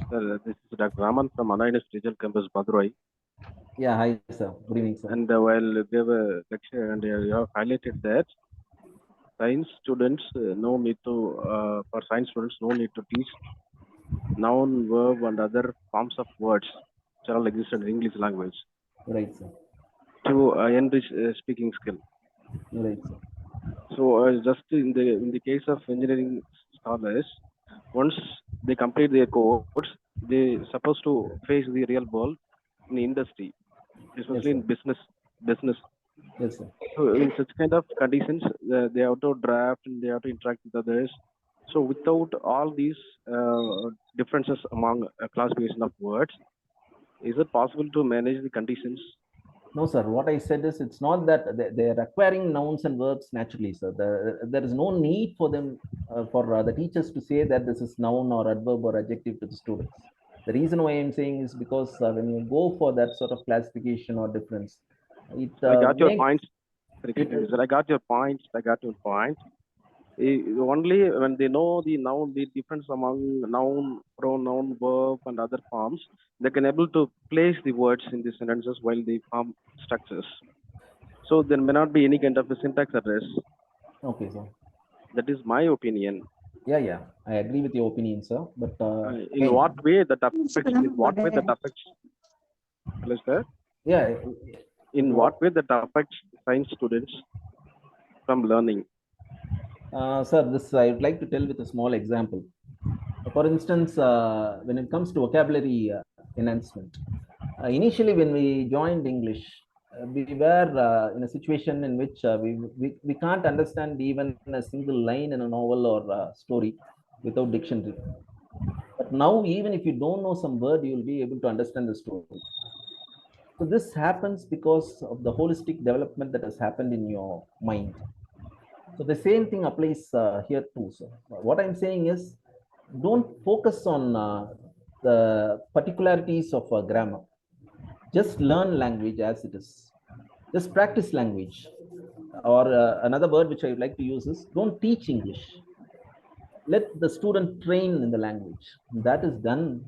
Sir, this is Dr. Raman from Anayas Regional Campus, Madurai. Yeah, hi, sir. Good evening, sir. And while they were lecture, and you have highlighted that science students no need to for science students no need to teach noun, verb, and other forms of words which are all exist in English language. Right, sir. To enrich speaking skill. Right, sir. So just in the case of engineering scholars, once they complete their course, they supposed to face the real world in industry, especially Yes, in business. Yes, sir. So in such kind of conditions, they have to draft and they have to interact with others. So without all these differences among a classification of words, is it possible to manage the conditions? No, sir. What I said is it's not that they're acquiring nouns and verbs naturally, sir. There is no need for them, for the teachers to say that this is noun or adverb or adjective to the students. The reason why I'm saying is because when you go for that sort of classification or difference, it I got your makes, points. I got your points. Only when they know the noun, the difference among noun, pronoun, verb, and other forms, they can able to place the words in the sentences while they form structures. So there may not be any kind of a syntax errors. Okay, sir. That is my opinion. Yeah. I agree with your opinion, sir. But in what way that affects? Hello, sir. Yeah. In what way that affects science students from learning? Sir, this I would like to tell with a small example. For instance, when it comes to vocabulary enhancement, initially when we joined English, we were in a situation in which we can't understand even a single line in a novel or story without dictionary. But now, even if you don't know some word, you will be able to understand the story. So this happens because of the holistic development that has happened in your mind. So the same thing applies here too. So what I'm saying is, don't focus on the particularities of grammar. Just learn language as it is. Just practice language. Or another word which I would like to use is, don't teach English. Let the student train in the language. That is done.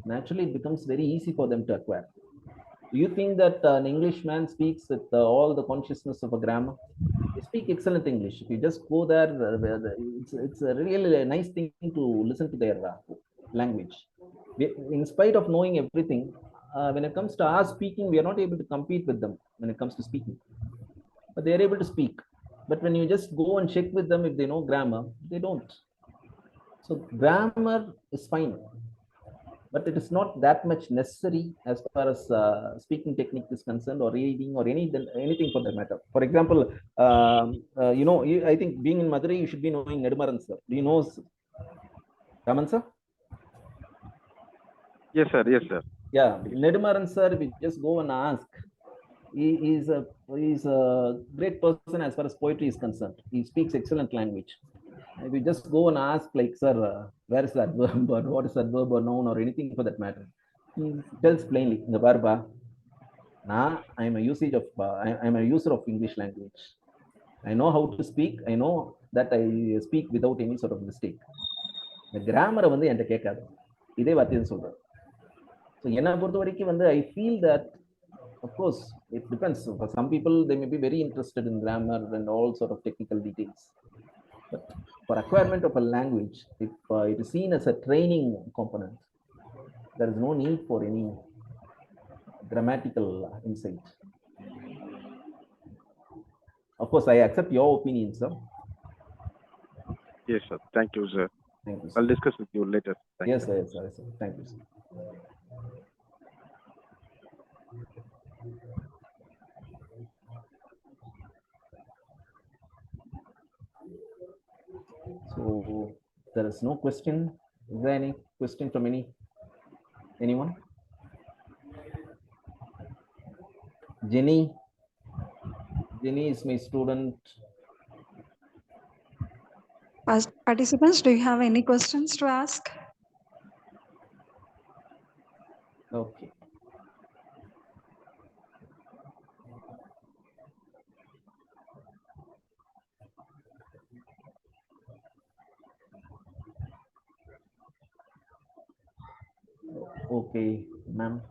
Naturally, it becomes very easy for them to acquire. Do you think that an Englishman speaks with all the consciousness of a grammar? They speak excellent English. If you just go there, it's a really nice thing to listen to their language. In spite of knowing everything, when it comes to our speaking, we are not able to compete with them when it comes to speaking. But they are able to speak. But when you just go and check with them if they know grammar, they don't. So grammar is fine, but it is not that much necessary as far as speaking technique is concerned, or reading, or anything for that matter. For example, I think being in Madurai, you should be knowing Demurrals, sir. Do you know Raman, sir? Yes, sir. Yeah, Demurrals, sir, if you just go and ask, he's a great person as far as poetry is concerned. He speaks excellent language. If you just go and ask, like, sir, where is that verb, or what is that verb or noun, or anything for that matter, he tells plainly, I'm a user of English language. I know how to speak. I know that I speak without any sort of mistake. The grammar வந்து என்கிட்ட கேட்காது, இதே வார்த்தையை சொல்றேன். So என்னை பொறுத்த வரைக்கும் வந்து I feel that, of course, it depends. For some people, they may be very interested in grammar and all sort of technical details. But for acquirement of a language, if it is seen as a training component, there is no need for any grammatical insight. Of course, I accept your opinion, sir. Yes, sir. Thank you, sir. Thank you, sir. I'll discuss with you later. Yes, sir. Thank you, sir. So there is no question. Is there any question from anyone? Jenny is my student. Participants, do you have any questions to ask? Okay. Okay, ma'am.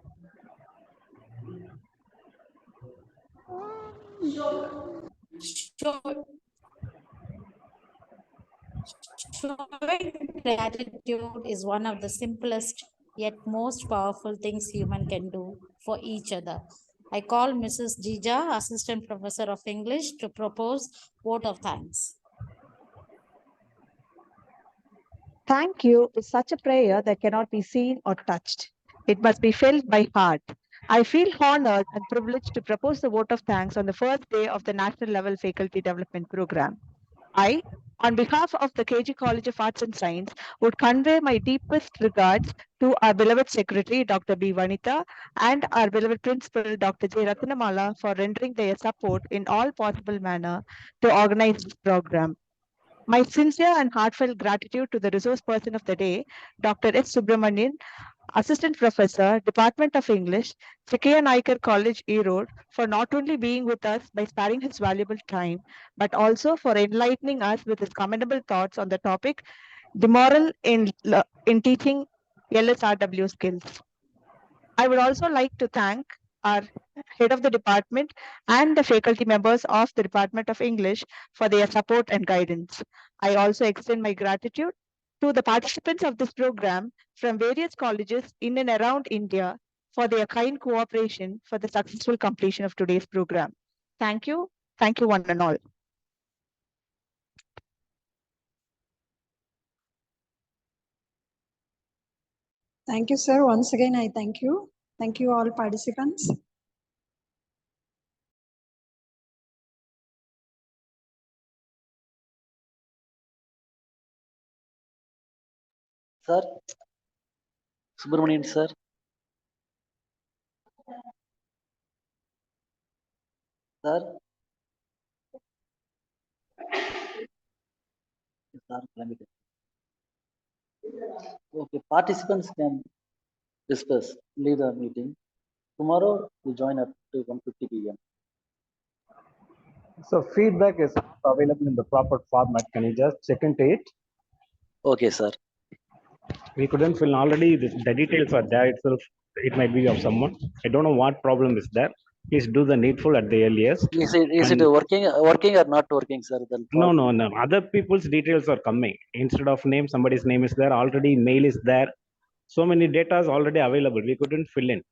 Showing gratitude is one of the simplest yet most powerful things human can do for each other. I call Mrs. Jija, Assistant Professor of English, to propose vote of thanks. Thank you is such a prayer that cannot be seen or touched. It must be felt by heart. I feel honored and privileged to propose the vote of thanks on the first day of the National Level Faculty Development Program. I, on behalf of the KG College of Arts and Science, would convey my deepest regards to our beloved Secretary, Dr. B. Vanitha, and our beloved Principal, Dr. J. Ratnamala, for rendering their support in all possible manner to organize this program. My sincere and heartfelt gratitude to the resource person of the day, Dr.S. Subramanian, Assistant Professor, Department of English, Chikaya Naikar College, Erode, for not only being with us by sparing his valuable time, but also for enlightening us with his commendable thoughts on the topic, Demurral in teaching LSRW skills. I would also like to thank our head of the department and the faculty members of the Department of English for their support and guidance. I also extend my gratitude to the participants of this program from various colleges in and around India for their kind cooperation for the successful completion of today's program. Thank you. Thank you one and all. Thank you, sir. Once again, I thank you. Thank you all participants. Sir, Subramanian sir. Sir. Okay, participants can discuss, leave the meeting. Tomorrow we join at 1:50 p.m. So feedback is not available in the proper format. Can you just check into it? Okay, sir. We couldn't fill already. The details are there itself. It might be of someone. I don't know what problem is there. Please do the needful at the earliest. Is it working or not working, sir? No. Other people's details are coming. Instead of name, somebody's name is there. Already mail is there. So many data is already available. We couldn't fill in.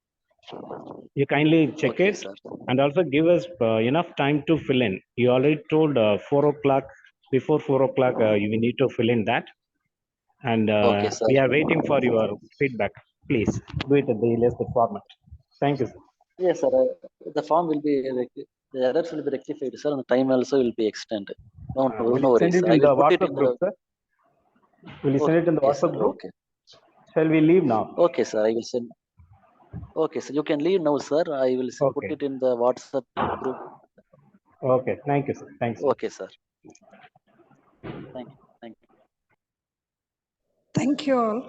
You kindly check okay, it, sir. And also give us enough time to fill in. You already told 4 o'clock. Before 4 o'clock, you need to fill in that. And Okay, we are waiting for your feedback. Please do it at the earliest format. Thank you, sir. Yes, sir. The form will be, the errors will be rectified, sir, and the time also will be extended. No Send worries. it in the WhatsApp group, sir. Will you send it in the WhatsApp group? Okay. Shall we leave now? Okay, sir. I will send. Okay, so you can leave now, sir. I will put it in the WhatsApp group. Okay, thank you, sir. Thanks. Okay, sir. Thank you. Thank you all.